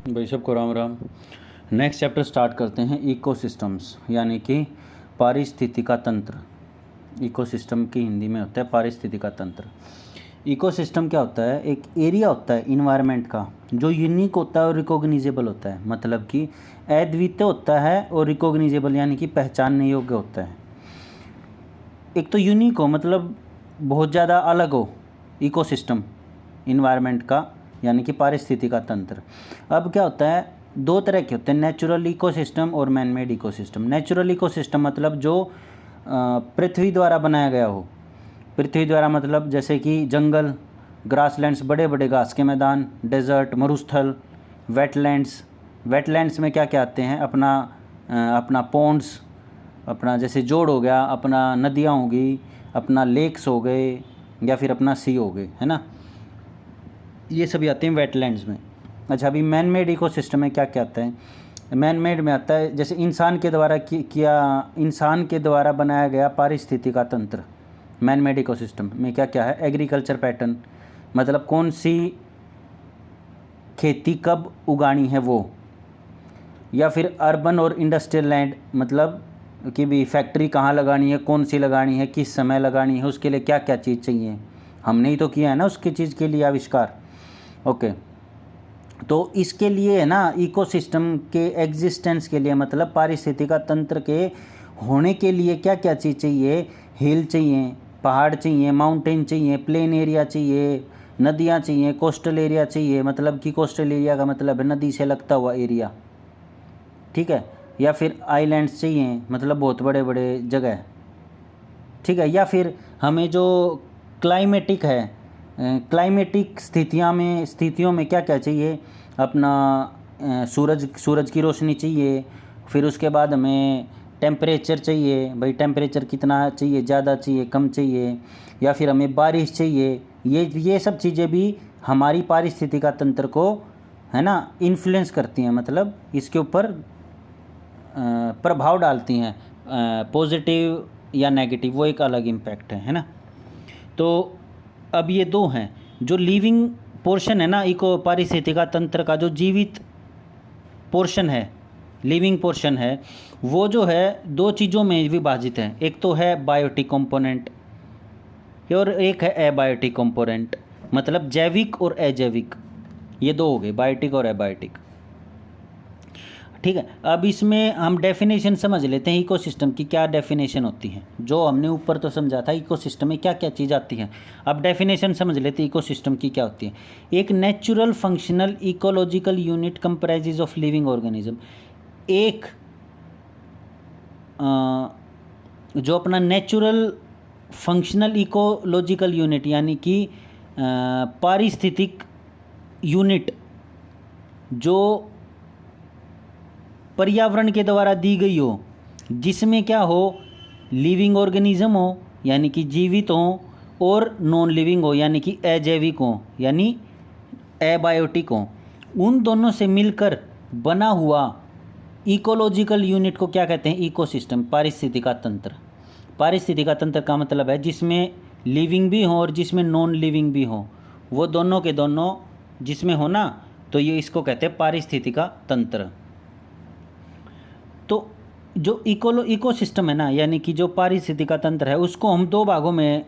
भाई सबको Ram Ram. Next chapter start करते हैं, इकोसिस्टम्स यानी कि पारिस्थितिका तंत्र। इकोसिस्टम की हिंदी में होता है पारिस्थितिका तंत्र। इकोसिस्टम क्या होता है? एक एरिया होता है इन्वायरमेंट का जो यूनिक होता है और रिकॉग्निजेबल होता है, मतलब कि अद्वितीय होता है और रिकॉग्निजेबल यानी कि पहचानने योग्य होता है। एक तो यूनिक हो मतलब बहुत ज़्यादा अलग हो, इकोसिस्टम इन्वायरमेंट का यानी कि पारिस्थितिका तंत्र। अब क्या होता है, दो तरह के होते हैं, नेचुरल इकोसिस्टम और man made ecosystem. Natural ecosystem मतलब जो पृथ्वी द्वारा बनाया गया हो। पृथ्वी द्वारा मतलब जैसे कि जंगल, ग्रासलैंड्स, बड़े बड़े घास के मैदान, डेजर्ट, मरुस्थल, वेटलैंड्स। वेटलैंड्स में क्या क्या आते हैं? अपना पॉन्ड्स, अपना जैसे जोड़ हो गया, अपना नदियाँ होगी, अपना लेक्स हो गए या फिर अपना सी हो गए, है ना, ये सभी आते हैं वेटलैंड्स में। अच्छा, अभी मैन मेड इकोसिस्टम में क्या क्या आता है? मैन मेड में आता है जैसे इंसान के द्वारा बनाया गया पारिस्थितिका तंत्र। मैन मेड इकोसिस्टम में क्या क्या है? एग्रीकल्चर पैटर्न, मतलब कौन सी खेती कब उगानी है वो, या फिर अर्बन और इंडस्ट्रियल लैंड, मतलब कि भी फैक्ट्री कहाँ लगानी है, कौन सी लगानी है, किस समय लगानी है, उसके लिए क्या क्या चीज़ चाहिए। हमने ही तो किया है ना उसकी चीज़ के लिए आविष्कार। ओके, तो इसके लिए है ना, इकोसिस्टम के एग्जिस्टेंस के लिए मतलब पारिस्थितिका तंत्र के होने के लिए क्या क्या चीज़ चाहिए? हिल चाहिए, पहाड़ चाहिए, माउंटेन चाहिए, प्लेन एरिया चाहिए, नदियाँ चाहिए, कोस्टल एरिया चाहिए, मतलब कि कोस्टल एरिया का मतलब है नदी से लगता हुआ एरिया, ठीक है, या फिर आइलैंड्स चाहिए, मतलब बहुत बड़े बड़े जगह, ठीक है, या फिर हमें जो क्लाइमेटिक है, क्लाइमेटिक स्थितियों में क्या क्या चाहिए? अपना सूरज की रोशनी चाहिए, फिर उसके बाद हमें टेम्परेचर चाहिए, भाई टेम्परेचर कितना चाहिए, ज़्यादा चाहिए, कम चाहिए, या फिर हमें बारिश चाहिए। ये सब चीज़ें भी हमारी पारिस्थितिका तंत्र को, है ना, इन्फ्लुएंस करती हैं, मतलब इसके ऊपर प्रभाव डालती हैं, पॉजिटिव या नेगेटिव, वो एक अलग इम्पैक्ट है ना। तो अब ये दो हैं, जो लिविंग पोर्शन है ना, इको पारिस्थितिका तंत्र का जो जीवित पोर्शन है, लिविंग पोर्शन है, वो जो है दो चीज़ों में विभाजित है। एक तो है बायोटिक कंपोनेंट और एक है एबायोटिक कंपोनेंट, मतलब जैविक और अजैविक, ये दो हो गए, बायोटिक और एबायोटिक, ठीक है। अब इसमें हम डेफिनेशन समझ लेते हैं इकोसिस्टम की, क्या डेफिनेशन होती है। जो हमने ऊपर तो समझा था इकोसिस्टम में क्या क्या चीज़ आती है, अब डेफिनेशन समझ लेते हैं इकोसिस्टम की क्या होती है। एक natural functional ecological unit comprises of living organism. एक जो अपना नेचुरल फंक्शनल इकोलॉजिकल यूनिट यानी कि पारिस्थितिक यूनिट जो पर्यावरण के द्वारा दी गई हो, जिसमें क्या हो, लिविंग ऑर्गेनिज्म हो यानी कि जीवित हो, और नॉन लिविंग हो यानी कि अजैविक हो यानी एबायोटिक हो, उन दोनों से मिलकर बना हुआ इकोलॉजिकल यूनिट को क्या कहते हैं? इकोसिस्टम, पारिस्थितिका तंत्र। पारिस्थितिका तंत्र का मतलब है जिसमें लिविंग भी हो और जिसमें नॉन लिविंग भी हो, वो दोनों के दोनों जिसमें हो ना, तो ये इसको कहते हैं पारिस्थितिका तंत्र। तो जो इकोसिस्टम है ना, यानी कि जो पारिस्थितिका तंत्र है, उसको हम दो भागों में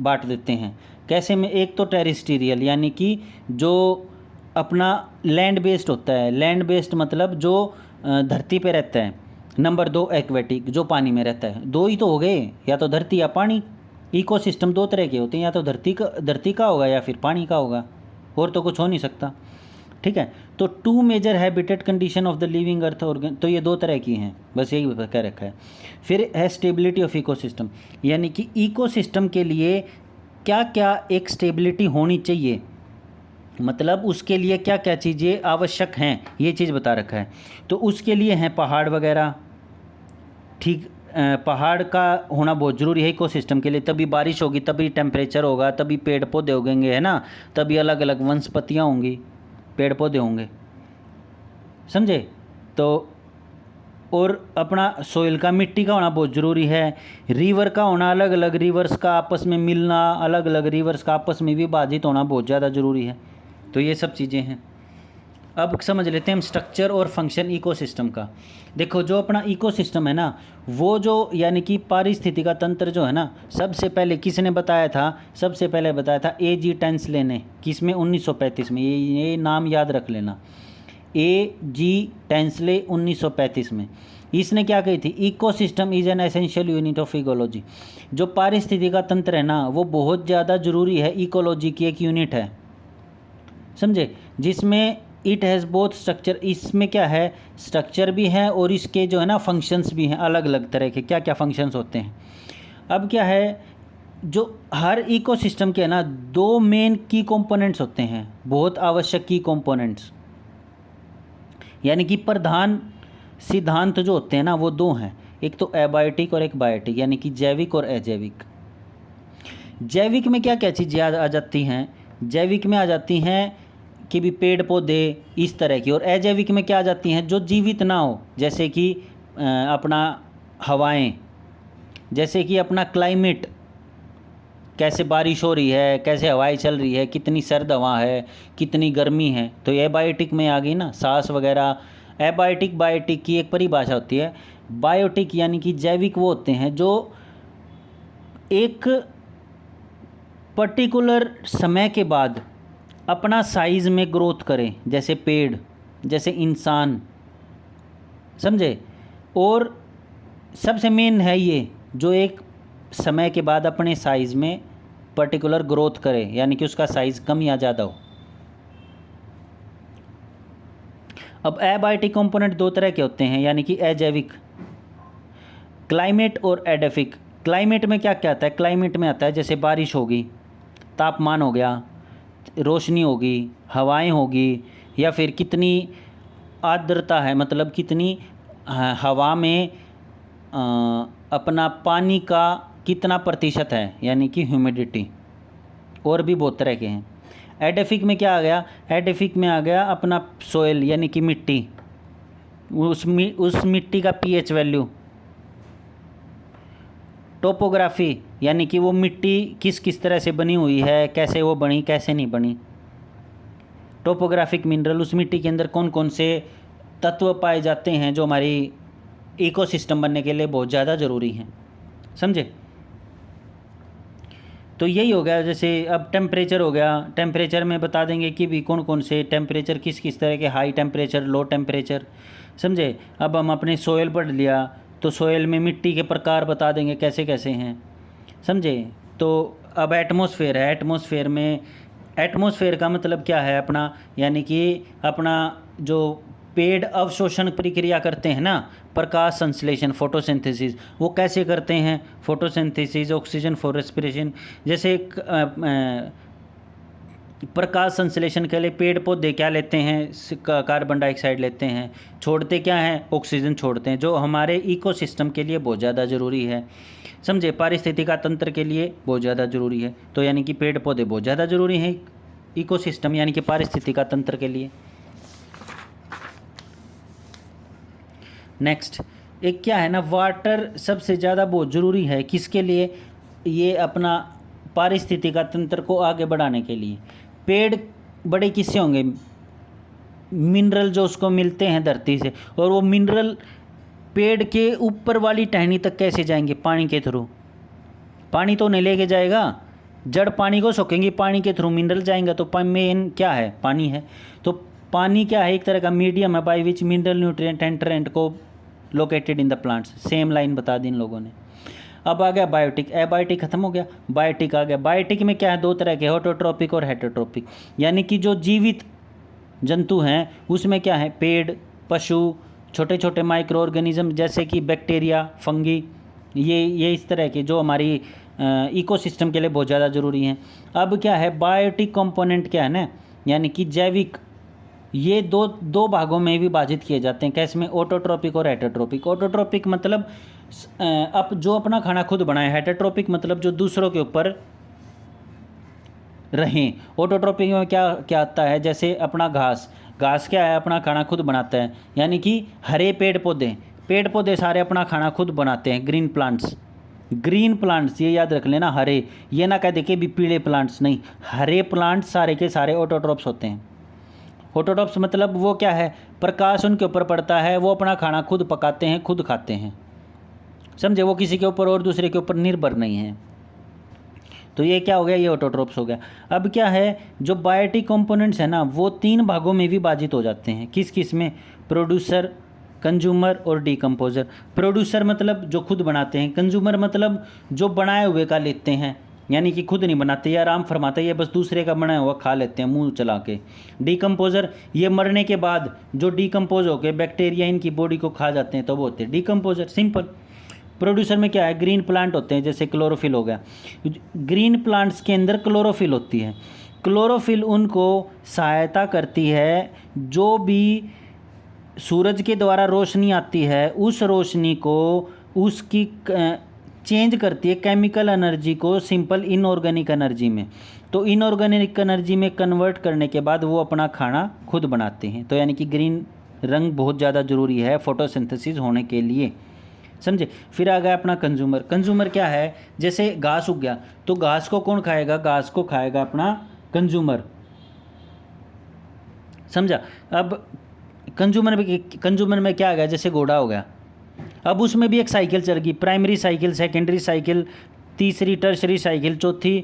बांट देते हैं। कैसे में? एक तो टेरेस्ट्रियल यानी कि जो अपना लैंड बेस्ड होता है, लैंड बेस्ड मतलब जो धरती पे रहता है। नंबर दो एक्वेटिक, जो पानी में रहता है। दो ही तो हो गए, या तो धरती या पानी। इकोसिस्टम दो तरह के होते हैं, या तो धरती का होगा या फिर पानी का होगा, और तो कुछ हो नहीं सकता, ठीक है। तो two major habitat condition of the living earth organ, तो ये दो तरह की हैं, बस यही कह रखा है। फिर है स्टेबिलिटी ऑफ इकोसिस्टम, यानी कि इकोसिस्टम के लिए क्या क्या एक स्टेबिलिटी होनी चाहिए, मतलब उसके लिए क्या क्या चीज़ें आवश्यक हैं, ये चीज़ बता रखा है। तो उसके लिए हैं पहाड़ वगैरह, ठीक, पहाड़ का होना बहुत ज़रूरी है इकोसिस्टम के लिए, तभी बारिश होगी, तभी टेम्परेचर होगा, तभी पेड़ पौधे उगेंगे, है ना, तभी अलग अलग वनस्पतियाँ होंगी, पेड़ पौधे होंगे, समझे। तो और अपना सोइल का, मिट्टी का होना बहुत ज़रूरी है। रिवर का होना, अलग अलग रिवर्स का आपस में मिलना, अलग अलग रिवर्स का आपस में विभाजित होना बहुत ज़्यादा ज़रूरी है। तो ये सब चीज़ें हैं। अब समझ लेते हैं हम स्ट्रक्चर और फंक्शन इकोसिस्टम का। देखो जो अपना इकोसिस्टम है ना, वो जो यानी कि पारिस्थितिक का तंत्र जो है ना, सबसे पहले किसने बताया था? सबसे पहले बताया था A.G. टेंसले ने। किसमें? 1935 में। ये नाम याद रख लेना, A.G. टेंसले 1935 में। इसने क्या कही थी? Ecosystem is an essential unit of ecology. जो पारिस्थितिक का तंत्र है ना, वो बहुत ज़्यादा ज़रूरी है, इकोलॉजी की एक यूनिट है, समझे, जिसमें इट हैज़ बोथ स्ट्रक्चर। इसमें क्या है? स्ट्रक्चर भी है और इसके जो है ना फंक्शंस भी हैं, अलग अलग तरह के। क्या क्या फंक्शंस होते हैं? अब क्या है, जो हर इकोसिस्टम के है ना, दो मेन की कंपोनेंट्स होते हैं, बहुत आवश्यक की कंपोनेंट्स, यानी कि प्रधान सिद्धांत जो होते हैं ना, वो दो हैं, एक तो एबायोटिक और एक बायोटिक, यानी कि जैविक और अजैविक। जैविक में क्या क्या चीज़ें आ जाती हैं? जैविक में आ जाती हैं कि भी पेड़ पौधे इस तरह की, और अजैविक में क्या आ जाती हैं? जो जीवित ना हो, जैसे कि अपना हवाएं, जैसे कि अपना क्लाइमेट, कैसे बारिश हो रही है, कैसे हवाएं चल रही है, कितनी सर्द हवा है, कितनी गर्मी है, तो ये बायोटिक में आ गई ना, सांस वगैरह। एबायोटिक बायोटिक की एक परिभाषा होती है। बायोटिक यानी कि जैविक वो होते हैं जो एक पर्टिकुलर समय के बाद अपना साइज़ में ग्रोथ करें, जैसे पेड़, जैसे इंसान, समझे। और सबसे मेन है ये, जो एक समय के बाद अपने साइज़ में पर्टिकुलर ग्रोथ करे, यानी कि उसका साइज़ कम या ज़्यादा हो। अब एबायोटिक कंपोनेंट दो तरह के होते हैं, यानी कि अजैविक, क्लाइमेट और एडेफिक। क्लाइमेट में क्या क्या आता है? क्लाइमेट में आता है जैसे बारिश होगी, तापमान हो गया, रोशनी होगी, हवाएं होगी, या फिर कितनी आर्द्रता है, मतलब कितनी हवा में अपना पानी का कितना प्रतिशत है, यानी कि ह्यूमिडिटी। और भी बहुत तरह के हैं। एडेफिक में क्या आ गया? एडेफिक में आ गया अपना सोयल, यानी कि मिट्टी, उस मिट्टी का पीएच वैल्यू। टोपोग्राफी, यानी कि वो मिट्टी किस किस तरह से बनी हुई है, कैसे वो बनी, कैसे नहीं बनी। टोपोग्राफिक मिनरल, उस मिट्टी के अंदर कौन कौन से तत्व पाए जाते हैं जो हमारी इकोसिस्टम बनने के लिए बहुत ज़्यादा ज़रूरी हैं, समझे। तो यही हो गया। जैसे अब टेम्परेचर हो गया, टेम्परेचर में बता देंगे कि भी कौन कौन से टेम्परेचर, किस किस तरह के, हाई टेम्परेचर, लो टेम्परेचर, समझे। अब हम अपने सोयल पढ़ लिया, तो सोयल में मिट्टी के प्रकार बता देंगे कैसे कैसे हैं, समझे। तो अब एटमॉस्फेयर है, एटमॉस्फेयर में, एटमॉस्फेयर का मतलब क्या है अपना, यानी कि अपना जो पेड़ अवशोषण प्रक्रिया करते हैं ना, प्रकाश संश्लेषण, फोटोसिंथेसिस, वो कैसे करते हैं? Photosynthesis, oxygen for respiration. जैसे प्रकाश संश्लेषण के लिए पेड़ पौधे क्या लेते हैं? कार्बन डाइऑक्साइड लेते हैं, छोड़ते क्या हैं? ऑक्सीजन छोड़ते हैं, जो हमारे इकोसिस्टम के लिए बहुत ज़्यादा ज़रूरी है, समझे, पारिस्थितिक तंत्र के लिए बहुत ज़्यादा ज़रूरी है। तो यानी कि पेड़ पौधे बहुत ज़्यादा ज़रूरी हैं इकोसिस्टम यानी कि पारिस्थितिक तंत्र के लिए। नेक्स्ट एक क्या है ना, वाटर सबसे ज़्यादा बहुत ज़रूरी है किसके लिए? ये अपना पारिस्थितिक तंत्र को आगे बढ़ाने के लिए। पेड़ बड़े किससे होंगे? मिनरल जो उसको मिलते हैं धरती से, और वो मिनरल पेड़ के ऊपर वाली टहनी तक कैसे जाएंगे? पानी के थ्रू। पानी तो नहीं लेके जाएगा, जड़ पानी को सोखेंगे, पानी के थ्रू मिनरल जाएंगे। तो मेन क्या है? पानी है। तो पानी क्या है? एक तरह का मीडियम है by which mineral nutrient enter को located in the plants. Same line बता दी इन लोगों ने। अब आ गया बायोटिक, एबायोटिक खत्म हो गया, बायोटिक आ गया। बायोटिक में क्या है? दो तरह के, ऑटोट्रोपिक और हेटेरोट्रोपिक, यानी कि जो जीवित जंतु हैं उसमें क्या है? पेड़, पशु, छोटे छोटे माइक्रो ऑर्गेनिज्म जैसे कि बैक्टीरिया, फंगी, ये इस तरह के जो हमारी इकोसिस्टम के लिए बहुत ज़्यादा ज़रूरी हैं। अब क्या है? बायोटिक कंपोनेंट क्या है ना, यानी कि जैविक, ये दो भागों में विभाजित किए जाते हैं। कैसे में? ऑटोट्रोपिक और हेटेरोट्रोपिक। ऑटोट्रोपिक मतलब अब जो अपना खाना खुद बनाए, हेटेरोट्रोपिक मतलब जो दूसरों के ऊपर रहें। ऑटोट्रोपिक में क्या क्या आता है? जैसे अपना घास क्या है? अपना खाना खुद बनाता है, यानी कि हरे पेड़ पौधे सारे अपना खाना खुद बनाते हैं। ग्रीन प्लांट्स ये याद रख लेना, हरे, ये ना कह दे कि भी पीले प्लांट्स नहीं, हरे प्लांट्स सारे के सारे ऑटोट्रोप्स होते हैं। ऑटोट्रॉप्स मतलब वो क्या है, प्रकाश उनके ऊपर पड़ता है, वो अपना खाना खुद पकाते हैं, खुद खाते हैं, समझे, वो किसी के ऊपर और दूसरे के ऊपर निर्भर नहीं है। तो ये क्या हो गया, ये ऑटोट्रॉप्स हो गया। अब क्या है, जो बायोटिक कंपोनेंट्स है ना, वो 3 भागों में विभाजित हो जाते हैं। किस किस में, प्रोड्यूसर, कंज्यूमर और डीकम्पोजर। प्रोड्यूसर मतलब जो खुद बनाते हैं, कंज्यूमर मतलब जो बनाए हुए का लेते हैं, यानी कि खुद नहीं बनाते, या आराम फरमाते, ये बस दूसरे का बनाया हुआ खा लेते हैं मुंह चला के। डीकम्पोजर ये मरने के बाद जो डीकम्पोज होकर बैक्टीरिया इनकी बॉडी को खा जाते हैं तो वो होते हैं डीकम्पोजर, सिंपल। प्रोड्यूसर में क्या है, ग्रीन प्लांट होते हैं, जैसे क्लोरोफिल हो गया। ग्रीन प्लांट्स के अंदर क्लोरोफिल होती है। क्लोरोफिल उनको सहायता करती है, जो भी सूरज के द्वारा रोशनी आती है उस रोशनी को उसकी चेंज करती है केमिकल एनर्जी को सिंपल इनऑर्गेनिक एनर्जी में। तो इनऑर्गेनिक एनर्जी में कन्वर्ट करने के बाद वो अपना खाना खुद बनाते हैं। तो यानी कि ग्रीन रंग बहुत ज़्यादा ज़रूरी है फोटोसिंथेसिस होने के लिए, समझे। फिर आ गया अपना कंज्यूमर। कंज्यूमर क्या है, जैसे घास उग गया तो घास को कौन खाएगा, घास को खाएगा अपना कंज्यूमर, समझा। अब कंज्यूमर में क्या आ गया, जैसे घोड़ा हो गया, अब उसमें भी एक साइकिल चल गई, प्राइमरी साइकिल, सेकेंडरी साइकिल, तीसरी टर्शरी साइकिल, चौथी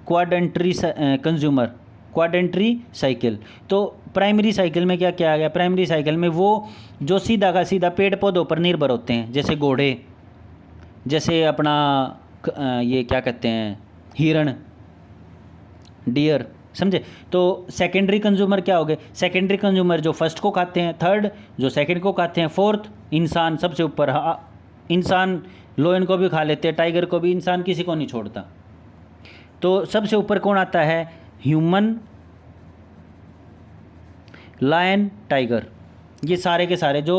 क्वाड्रेंटरी कंज्यूमर, क्वाड्रेंटरी साइकिल। तो प्राइमरी साइकिल में क्या क्या आ गया, प्राइमरी साइकिल में वो जो सीधा का सीधा पेड़ पौधों पर निर्भर होते हैं, जैसे घोड़े, जैसे अपना ये क्या कहते हैं, हिरण, डियर, समझे। तो सेकेंडरी कंज्यूमर क्या हो गए, सेकेंडरी कंज्यूमर जो फर्स्ट को खाते हैं, थर्ड जो सेकंड को खाते हैं, फोर्थ इंसान सबसे ऊपर, इंसान लोयन को भी खा लेते हैं, टाइगर को भी, इंसान किसी को नहीं छोड़ता। तो सबसे ऊपर कौन आता है, ह्यूमन, लायन, टाइगर, ये सारे के सारे जो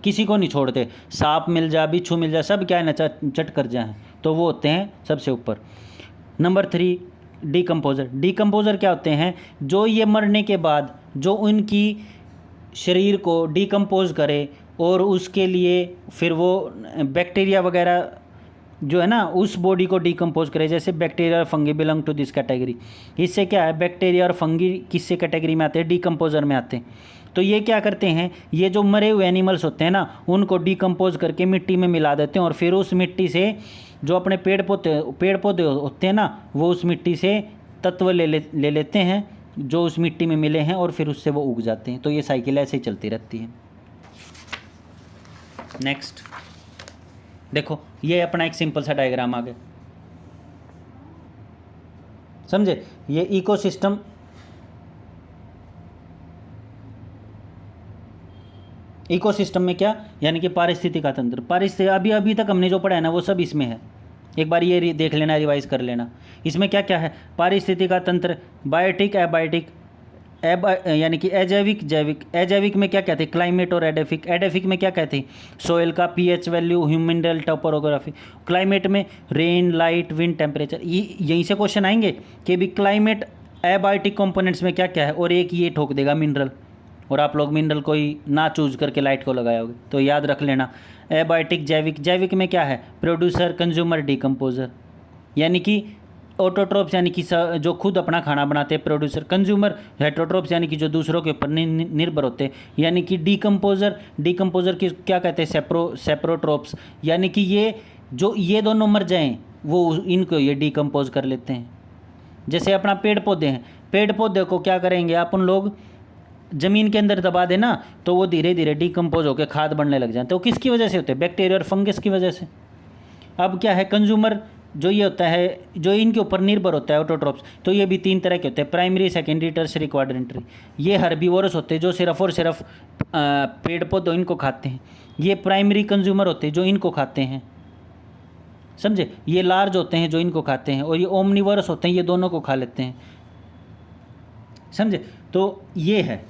किसी को नहीं छोड़ते, सांप मिल जा, बिच्छू मिल जा, सब क्या है ना चट कर जाए, तो वो होते हैं सबसे ऊपर। Number 3 decomposer. डीकम्पोजर क्या होते हैं, जो ये मरने के बाद जो उनकी शरीर को डीकम्पोज करे और उसके लिए फिर वो बैक्टीरिया वगैरह जो है ना उस बॉडी को डीकम्पोज करे, जैसे बैक्टीरिया और fungi belong to this category. इससे क्या है, बैक्टीरिया और फंगी किससे कैटेगरी में आते हैं, डीकम्पोजर में आते हैं। तो ये क्या करते हैं, ये जो मरे हुए एनिमल्स होते हैं ना उनको डीकम्पोज करके मिट्टी में मिला देते हैं, और फिर उस मिट्टी से जो अपने पेड़ पौधे होते हैं ना, वो उस मिट्टी से तत्व ले लेते हैं जो उस मिट्टी में मिले हैं, और फिर उससे वो उग जाते हैं। तो ये साइकिल ऐसे ही चलती रहती है। नेक्स्ट देखो, ये अपना एक सिंपल सा डायग्राम आ गया, समझे। ये इकोसिस्टम, इकोसिस्टम में क्या, यानी कि पारिस्थितिक तंत्र, अभी तक हमने जो पढ़ा है ना वो सब इसमें है। एक बार ये देख लेना, रिवाइज कर लेना। इसमें क्या क्या है, पारिस्थितिक तंत्र, बायोटिक, एबायोटिक, यानी कि अजैविक, जैविक। अजैविक में क्या कहते हैं, क्लाइमेट और एडेफिक। एडेफिक में क्या कहते हैं, सोयल का पीएच वैल्यू, ह्यूमिनल टोपोग्राफी। क्लाइमेट में रेन, लाइट, विंड, टेम्परेचर। यहीं से क्वेश्चन आएंगे कि भी क्लाइमेट, एबायोटिक कंपोनेंट्स में क्या क्या है, और एक ये ठोक देगा मिनरल, और आप लोग मिनरल को ही ना चूज करके लाइट को लगाओगे, तो याद रख लेना। एबायोटिक, जैविक। जैविक में क्या है, प्रोड्यूसर, कंज्यूमर, डीकम्पोजर, यानी कि ऑटोट्रोप्स यानी कि जो खुद अपना खाना बनाते हैं, प्रोड्यूसर। कंज्यूमर हेटरोट्रोप्स यानी कि जो दूसरों के ऊपर निर्भर होते हैं, यानी कि डीकम्पोजर की क्या कहते हैं, सेप्रोट्रोप्स, यानी कि ये दोनों मर जाएं वो इनको ये डीकम्पोज कर लेते हैं। जैसे अपना पेड़ पौधे हैं, पेड़ पौधे को क्या करेंगे अपन लोग, ज़मीन के अंदर दबा देना तो वो धीरे धीरे डीकम्पोज होकर खाद बनने लग जाते हैं। तो किसकी वजह से होते हैं, बैक्टीरिया और फंगस की वजह से। अब क्या है, कंज्यूमर जो ये होता है, जो इनके ऊपर निर्भर होता है ऑटोट्रोप्स, तो ये भी 3 तरह के होते हैं, प्राइमरी, सेकेंडरी, टर्शरी, क्वाड्रेंटरी। ये हर्बीवोरस होते हैं जो सिर्फ और सिर्फ पेड़ पौधों इनको खाते हैं। ये प्राइमरी कंज्यूमर होते हैं जो इनको खाते हैं, समझे। ये लार्ज होते हैं जो इनको खाते हैं, और ये ओमनिवोरस होते हैं, ये दोनों को खा लेते हैं, समझे। तो ये है।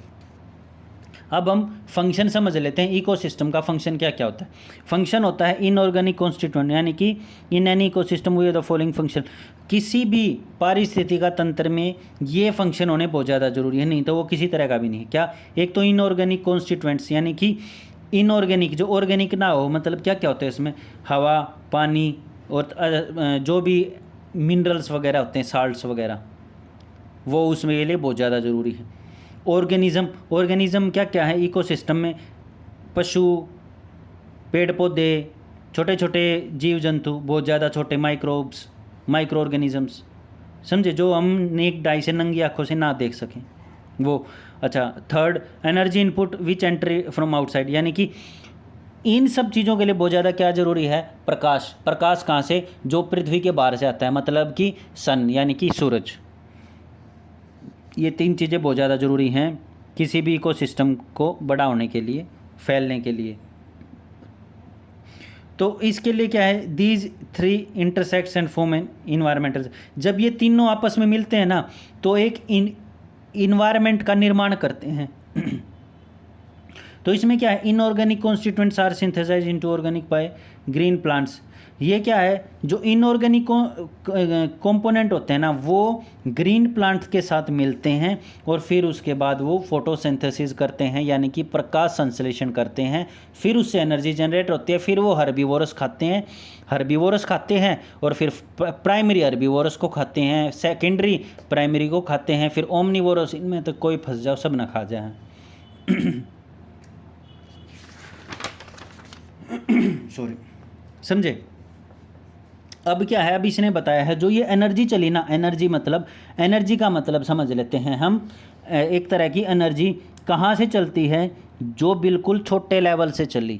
अब हम फंक्शन समझ लेते हैं, इकोसिस्टम का फंक्शन क्या क्या होता है। फंक्शन होता है इनऑर्गेनिक कॉन्स्टिट्यूएंट, यानी कि in any ecosystem we the following function. किसी भी पारिस्थितिक तंत्र में ये फंक्शन होने बहुत ज़्यादा जरूरी है, नहीं तो वो किसी तरह का भी नहीं है। क्या, एक तो इनऑर्गेनिक कॉन्स्टिट्यूएंट्स, यानी कि इनऑर्गेनिक जो ऑर्गेनिक ना हो, मतलब क्या क्या होता है इसमें, हवा, पानी और जो भी मिनरल्स वगैरह होते हैं, साल्ट्स वगैरह, वो उसमें लिए बहुत ज़्यादा ज़रूरी है। ऑर्गेनिज्म क्या क्या है इकोसिस्टम में? पशु, पेड़ पौधे, छोटे छोटे जीव जंतु, बहुत ज़्यादा छोटे माइक्रोब्स, माइक्रो ऑर्गेनिजम्स, समझे, जो हम नेक डाई से नंगी आँखों से ना देख सकें वो। अच्छा, third, energy input which entry from outside, यानी कि इन सब चीज़ों के लिए बहुत ज़्यादा क्या ज़रूरी है? प्रकाश। प्रकाश कहाँ से? जो पृथ्वी के बाहर से आता है, मतलब कि सन यानी कि सूरज। ये 3 चीज़ें बहुत ज़्यादा ज़रूरी हैं किसी भी इकोसिस्टम को बड़ा होने के लिए, फैलने के लिए। तो इसके लिए क्या है? These 3 intersects and form an environmental. जब ये तीनों आपस में मिलते हैं ना, तो एक इन्वायरमेंट का निर्माण करते हैं। तो इसमें क्या है? Inorganic constituents are synthesize into organic by green plants. ये क्या है? जो इनऑर्गेनिक कंपोनेंट होते हैं ना, वो ग्रीन प्लांट्स के साथ मिलते हैं और फिर उसके बाद वो फोटोसिंथेसिस करते हैं, यानी कि प्रकाश संश्लेषण करते हैं, फिर उससे एनर्जी जनरेट होती है, फिर वो हर्बीवोरस खाते हैं और फिर प्राइमरी हर्बीवोरस को खाते हैं, सेकेंडरी प्राइमरी को खाते हैं, फिर ओमनीवोरस। इनमें तो कोई फंस जाओ, सब ना खा जाए। सॉरी, समझे? अब क्या है? अब इसने बताया है जो ये एनर्जी चली ना, एनर्जी का मतलब समझ लेते हैं हम। एक तरह की एनर्जी कहाँ से चलती है? जो बिल्कुल छोटे लेवल से चली।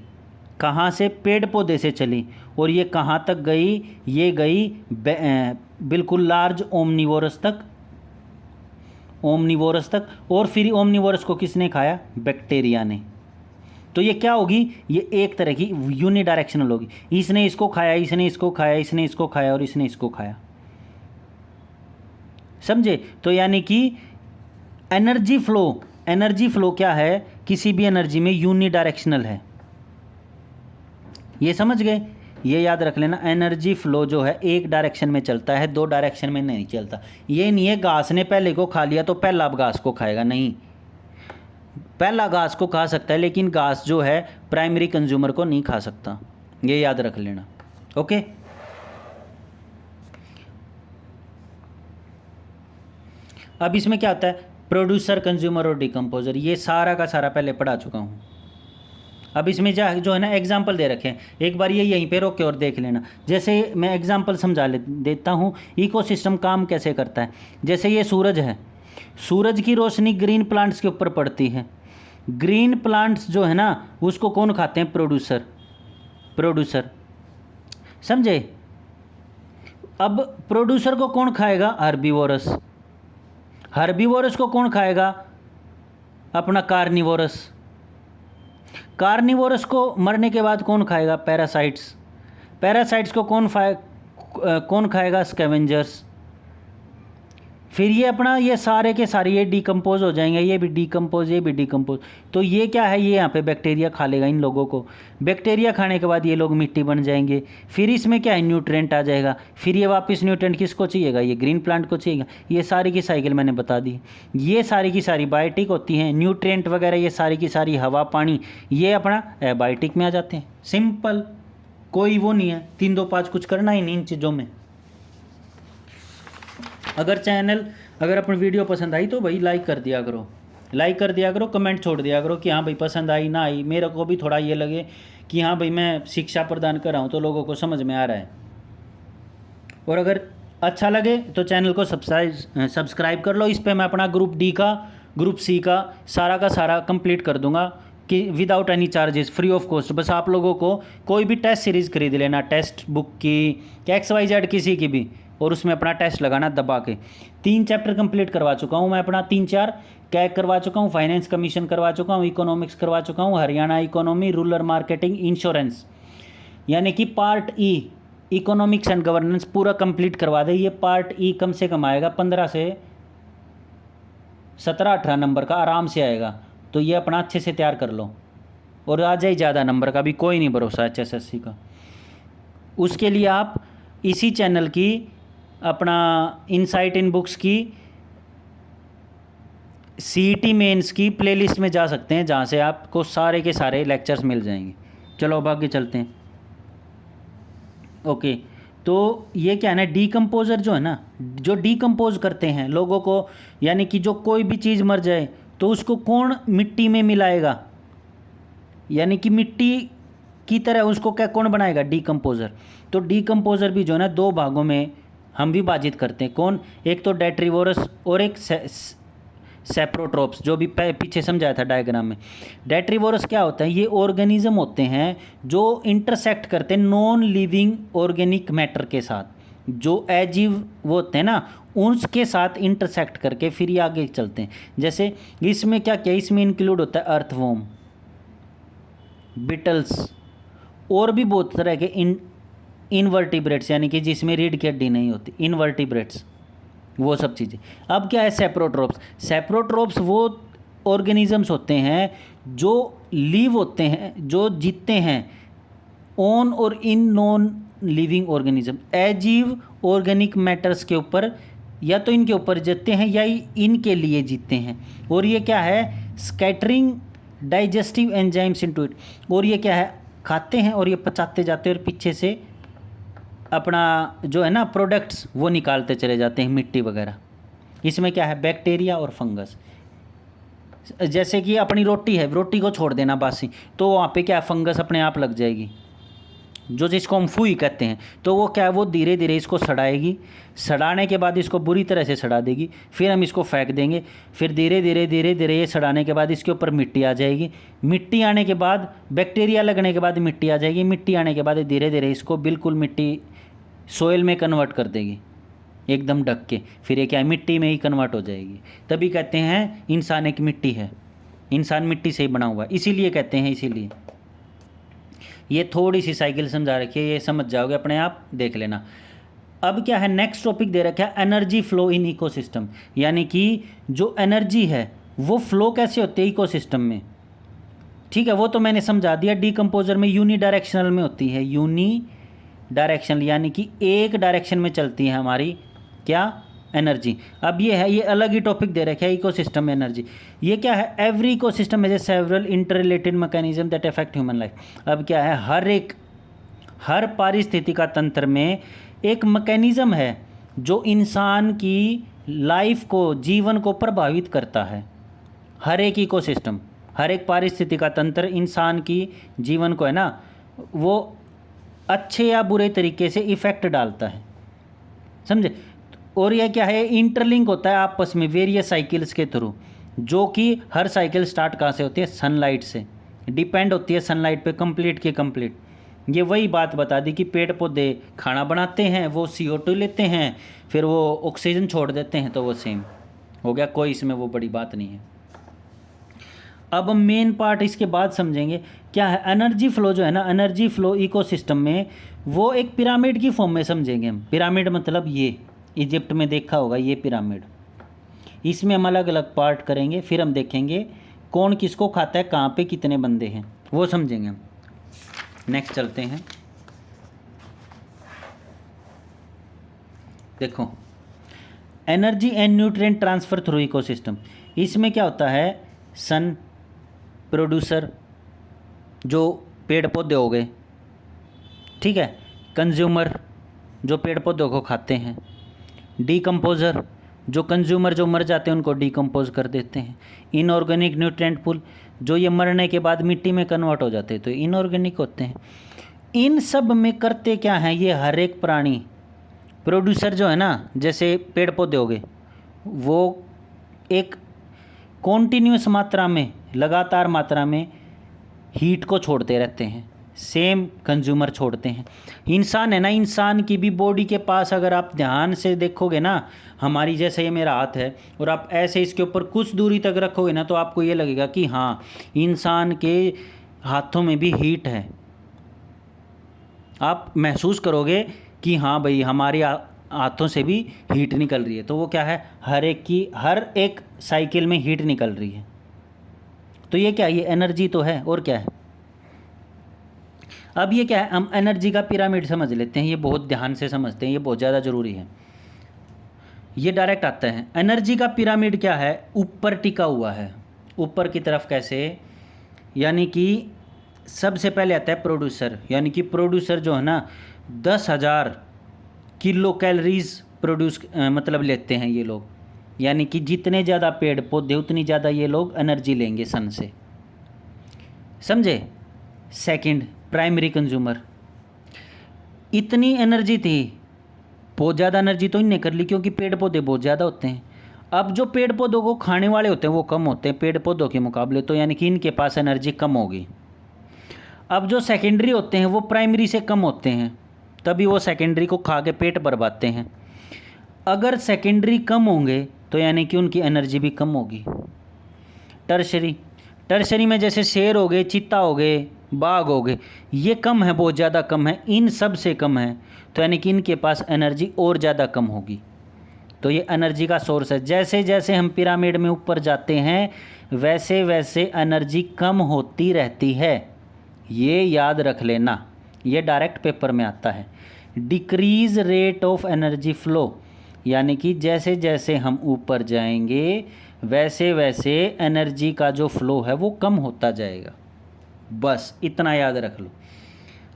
कहाँ से? पेड़ पौधे से चली। और ये कहाँ तक गई? ये गई बिल्कुल लार्ज ओमनीवोरस तक। और फिर ओमनीवोरस को किसने खाया? बैक्टीरिया ने। तो ये क्या होगी? ये एक तरह की यूनिडायरेक्शनल होगी। इसने इसको खाया, इसने इसको खाया, इसने इसको खाया और इसने इसको खाया, समझे? तो यानी कि एनर्जी फ्लो क्या है? किसी भी एनर्जी में यूनिडायरेक्शनल है। ये समझ गए? ये याद रख लेना, एनर्जी फ्लो जो है एक डायरेक्शन में चलता है, 2 डायरेक्शन में नहीं चलता। ये नहीं है घास ने पहले को खा लिया तो पहला अब घास को खाएगा, नहीं। पहला घास को खा सकता है, लेकिन घास जो है प्राइमरी कंज्यूमर को नहीं खा सकता। ये याद रख लेना, ओके। अब इसमें क्या आता है? प्रोड्यूसर, कंज्यूमर और डिकम्पोजर। ये सारा का सारा पहले पढ़ा चुका हूँ। अब इसमें जो है ना एग्जाम्पल दे रखे हैं, एक बार ये यहीं पे रोक के और देख लेना। जैसे मैं एग्जाम्पल समझा देता हूँ इकोसिस्टम काम कैसे करता है। जैसे ये सूरज है, सूरज की रोशनी ग्रीन प्लांट्स के ऊपर पड़ती है। ग्रीन प्लांट्स जो है ना उसको कौन खाते हैं? प्रोड्यूसर, समझे? अब प्रोड्यूसर को कौन खाएगा? हर्बीवोरस को कौन खाएगा? अपना कार्निवोरस को मरने के बाद कौन खाएगा? पैरासाइट्स को कौन खाएगा? स्कैवेंजर्स। फिर ये अपना ये सारे के सारे ये डिकम्पोज हो जाएंगे, ये भी डिकम्पोज। तो ये क्या है? ये यहाँ पे बैक्टीरिया खा लेगा इन लोगों को। बैक्टीरिया खाने के बाद ये लोग मिट्टी बन जाएंगे। फिर इसमें क्या है? न्यूट्रिएंट आ जाएगा। फिर ये वापस न्यूट्रिएंट किसको चाहिएगा? ये ग्रीन प्लांट को चाहिएगा। ये सारी की साइकिल मैंने बता दी। ये सारी की सारी बायोटिक होती हैं। न्यूट्रिएंट वगैरह ये सारी की सारी हवा, पानी, ये अपना एबायोटिक में आ जाते हैं। सिंपल, कोई वो नहीं है 3 2 5 कुछ करना ही नहीं इन चीज़ों में। अगर अपनी वीडियो पसंद आई तो भाई लाइक कर दिया करो, कमेंट छोड़ दिया करो कि हाँ भाई पसंद आई ना आई। मेरे को भी थोड़ा ये लगे कि हाँ भाई मैं शिक्षा प्रदान कर रहा हूँ तो लोगों को समझ में आ रहा है। और अगर अच्छा लगे तो चैनल को सब्सक्राइब कर लो। इस पर मैं अपना ग्रुप डी का, ग्रुप सी का सारा कंप्लीट कर दूंगा कि without any charges, free of cost. बस आप लोगों को कोई भी टेस्ट सीरीज़ खरीद लेना, टेस्ट बुक की, XYZ किसी की भी, और उसमें अपना टेस्ट लगाना दबा के। 3 चैप्टर कंप्लीट करवा चुका हूँ मैं अपना, 3-4 कैग करवा चुका हूँ, फाइनेंस कमीशन करवा चुका हूँ, इकोनॉमिक्स करवा चुका हूँ, Haryana economy, rural marketing, insurance, यानी कि part E economics and governance पूरा कंप्लीट करवा दे। ये पार्ट ई कम से कम आएगा 15 से 17-18 नंबर का आराम से आएगा। तो ये अपना अच्छे से तैयार कर लो, और आ जाए ज़्यादा नंबर का भी कोई नहीं भरोसा HSSC का। उसके लिए आप इसी चैनल की अपना इनसाइट इन बुक्स की CET मेंस की प्लेलिस्ट में जा सकते हैं, जहाँ से आपको सारे के सारे लेक्चर्स मिल जाएंगे। चलो अब आगे चलते हैं। ओके, तो ये क्या है ना, डीकम्पोजर जो है ना, जो डीकम्पोज करते हैं लोगों को, यानी कि जो कोई भी चीज़ मर जाए तो उसको कौन मिट्टी में मिलाएगा, यानी कि मिट्टी की तरह उसको क्या कौन बनाएगा, डीकम्पोजर। तो डीकम्पोजर भी जो है ना दो भागों में हम विभाजित करते हैं। कौन, एक तो डेट्रीवोरस और एक सेप्रोट्रोप्स, जो भी पीछे समझाया था डायग्राम में। डेट्रीवोरस क्या होता है, ये ऑर्गेनिज्म होते हैं जो इंटरसेक्ट करते हैं नॉन लिविंग ऑर्गेनिक मैटर के साथ, जो अजीव वो होते हैं ना उसके साथ इंटरसेक्ट करके फिर ये आगे चलते हैं। जैसे इसमें क्या क्या इसमें इंक्लूड होता है, अर्थवॉर्म, बिटल्स, और भी बहुत तरह के इनवर्टिब्रेट्स, यानी कि जिसमें रीढ़ की हड्डी नहीं होती, इनवर्टिब्रेट्स, वो सब चीज़ें। अब क्या है, सेप्रोट्रोप्स। सेप्रोट्रोप्स वो ऑर्गेनिजम्स होते हैं जो लिव होते हैं, जो जीते हैं ऑन और इन नॉन लिविंग ऑर्गेनिज्म, अजीव ऑर्गेनिक मैटर्स के ऊपर, या तो इनके ऊपर जीते हैं या इनके लिए जीते हैं। और ये क्या है, scattering digestive enzymes into it, और ये क्या है, खाते हैं और ये पचाते जाते हैं और पीछे से अपना जो है ना प्रोडक्ट्स वो निकालते चले जाते हैं, मिट्टी वगैरह। इसमें क्या है, बैक्टीरिया और फंगस। जैसे कि अपनी रोटी है, रोटी को छोड़ देना बासी, तो वहाँ पे क्या है, फंगस अपने आप लग जाएगी, जो जिसको हम फूई कहते हैं। तो वो क्या है, वो धीरे धीरे इसको सड़ाएगी, सड़ाने के बाद इसको बुरी तरह से सड़ा देगी, फिर हम इसको फेंक देंगे, फिर धीरे धीरे ये सड़ाने के बाद इसके ऊपर मिट्टी आ जाएगी, मिट्टी आने के बाद बैक्टीरिया लगने के बाद मिट्टी आ जाएगी, मिट्टी आने के बाद धीरे धीरे इसको बिल्कुल मिट्टी सोयल में कन्वर्ट कर देगी एकदम ढक के, फिर ये क्या है, मिट्टी में ही कन्वर्ट हो जाएगी। तभी कहते हैं इंसान एक मिट्टी है, इंसान मिट्टी से ही बना हुआ है, इसीलिए कहते हैं। इसीलिए ये थोड़ी सी साइकिल समझा रखी है, ये समझ जाओगे अपने आप, देख लेना। अब क्या है, नेक्स्ट टॉपिक दे रखा है एनर्जी फ्लो इन इकोसिस्टम, यानी कि जो एनर्जी है वो फ्लो कैसे होती है इकोसिस्टम में। ठीक है, वो तो मैंने समझा दिया। डीकम्पोजर में यूनी डायरेक्शनल में होती है, यूनी डायरेक्शनल यानी कि एक डायरेक्शन में चलती है हमारी क्या, एनर्जी। अब ये है, ये अलग ही टॉपिक दे रखा है इकोसिस्टम में एनर्जी। ये क्या है, every ecosystem has several interrelated mechanism that affect human life. अब क्या है, हर पारिस्थितिका तंत्र में एक मैकेनिज्म है जो इंसान की लाइफ को, जीवन को प्रभावित करता है। हर एक इकोसिस्टम, हर एक पारिस्थितिका तंत्र इंसान की जीवन को है ना, वो अच्छे या बुरे तरीके से इफ़ेक्ट डालता है, समझे। और यह क्या है, इंटरलिंक होता है आपस में वेरियस साइकिल्स के थ्रू, जो कि हर साइकिल स्टार्ट कहाँ से होती है, सनलाइट से, डिपेंड होती है सनलाइट पे कंप्लीट की कंप्लीट। ये वही बात बता दी कि पेड़ पौधे खाना बनाते हैं, वो CO2 लेते हैं, फिर वो ऑक्सीजन छोड़ देते हैं, तो वो सेम हो गया, कोई इसमें वो बड़ी बात नहीं है। अब हम मेन पार्ट इसके बाद समझेंगे क्या है, एनर्जी फ्लो जो है ना, एनर्जी फ्लो इकोसिस्टम में वो एक पिरामिड की फॉर्म में समझेंगे हम। पिरामिड मतलब ये इजिप्ट में देखा होगा ये पिरामिड, इसमें हम अलग अलग पार्ट करेंगे, फिर हम देखेंगे कौन किसको खाता है, कहाँ पे कितने बंदे हैं, वो समझेंगे हम। नेक्स्ट चलते हैं, देखो energy and nutrient transfer through ecosystem. इसमें क्या होता है, सन प्रोड्यूसर जो पेड़ पौधे हो गए, ठीक है, कंज्यूमर जो पेड़ पौधों को खाते हैं, डीकम्पोजर जो कंज्यूमर जो मर जाते हैं उनको डीकम्पोज कर देते हैं, इनऑर्गेनिक न्यूट्रिएंट पुल जो ये मरने के बाद मिट्टी में कन्वर्ट हो जाते हैं तो इनऑर्गेनिक होते हैं। इन सब में करते क्या हैं, ये हर एक प्राणी प्रोड्यूसर जो है ना, जैसे पेड़ पौधे हो गए, वो एक कॉन्टीन्यूस मात्रा में, लगातार मात्रा में हीट को छोड़ते रहते हैं, सेम कंज्यूमर छोड़ते हैं। इंसान है ना, इंसान की भी बॉडी के पास अगर आप ध्यान से देखोगे ना, हमारी जैसे ये मेरा हाथ है और आप ऐसे इसके ऊपर कुछ दूरी तक रखोगे ना, तो आपको ये लगेगा कि हाँ इंसान के हाथों में भी हीट है। आप महसूस करोगे कि हाँ भाई हमारे हाथों से भी हीट निकल रही है। तो वो क्या है, हर एक साइकिल में हीट निकल रही है। तो ये क्या है, ये एनर्जी तो है, और क्या है। अब ये क्या है, हम एनर्जी का पिरामिड समझ लेते हैं, ये बहुत ध्यान से समझते हैं, ये बहुत ज़्यादा ज़रूरी है। ये डायरेक्ट आता है, एनर्जी का पिरामिड क्या है, ऊपर टिका हुआ है। ऊपर की तरफ कैसे, यानी कि सबसे पहले आता है प्रोड्यूसर, यानी कि प्रोड्यूसर जो है ना 10,000 किलो कैलोरीज प्रोड्यूस मतलब लेते हैं ये लोग, यानी कि जितने ज़्यादा पेड़ पौधे उतनी ज़्यादा ये लोग एनर्जी लेंगे सन से, समझे। सेकंड, प्राइमरी कंज्यूमर, इतनी एनर्जी थी, बहुत ज़्यादा एनर्जी तो इनने कर ली क्योंकि पेड़ पौधे बहुत ज़्यादा होते हैं। अब जो पेड़ पौधों को खाने वाले होते हैं वो कम होते हैं पेड़ पौधों के मुकाबले, तो यानी कि इनके पास एनर्जी कम होगी। अब जो सेकेंडरी होते हैं वो प्राइमरी से कम होते हैं, तभी वो सेकेंडरी को खा के पेट भरवाते हैं। अगर सेकेंडरी कम होंगे तो यानी कि उनकी एनर्जी भी कम होगी। टर्शरी, टर्शरी में जैसे शेर हो गए, चीता हो गए, बाघ हो गए, ये कम है, बहुत ज़्यादा कम है, इन सब से कम है, तो यानी कि इनके पास एनर्जी और ज़्यादा कम होगी। तो ये एनर्जी का सोर्स है। जैसे जैसे हम पिरामिड में ऊपर जाते हैं वैसे वैसे एनर्जी कम होती रहती है, ये याद रख लेना, ये डायरेक्ट पेपर में आता है। Decrease rate of energy flow, यानी कि जैसे जैसे हम ऊपर जाएंगे वैसे वैसे एनर्जी का जो फ्लो है वो कम होता जाएगा, बस इतना याद रख लो।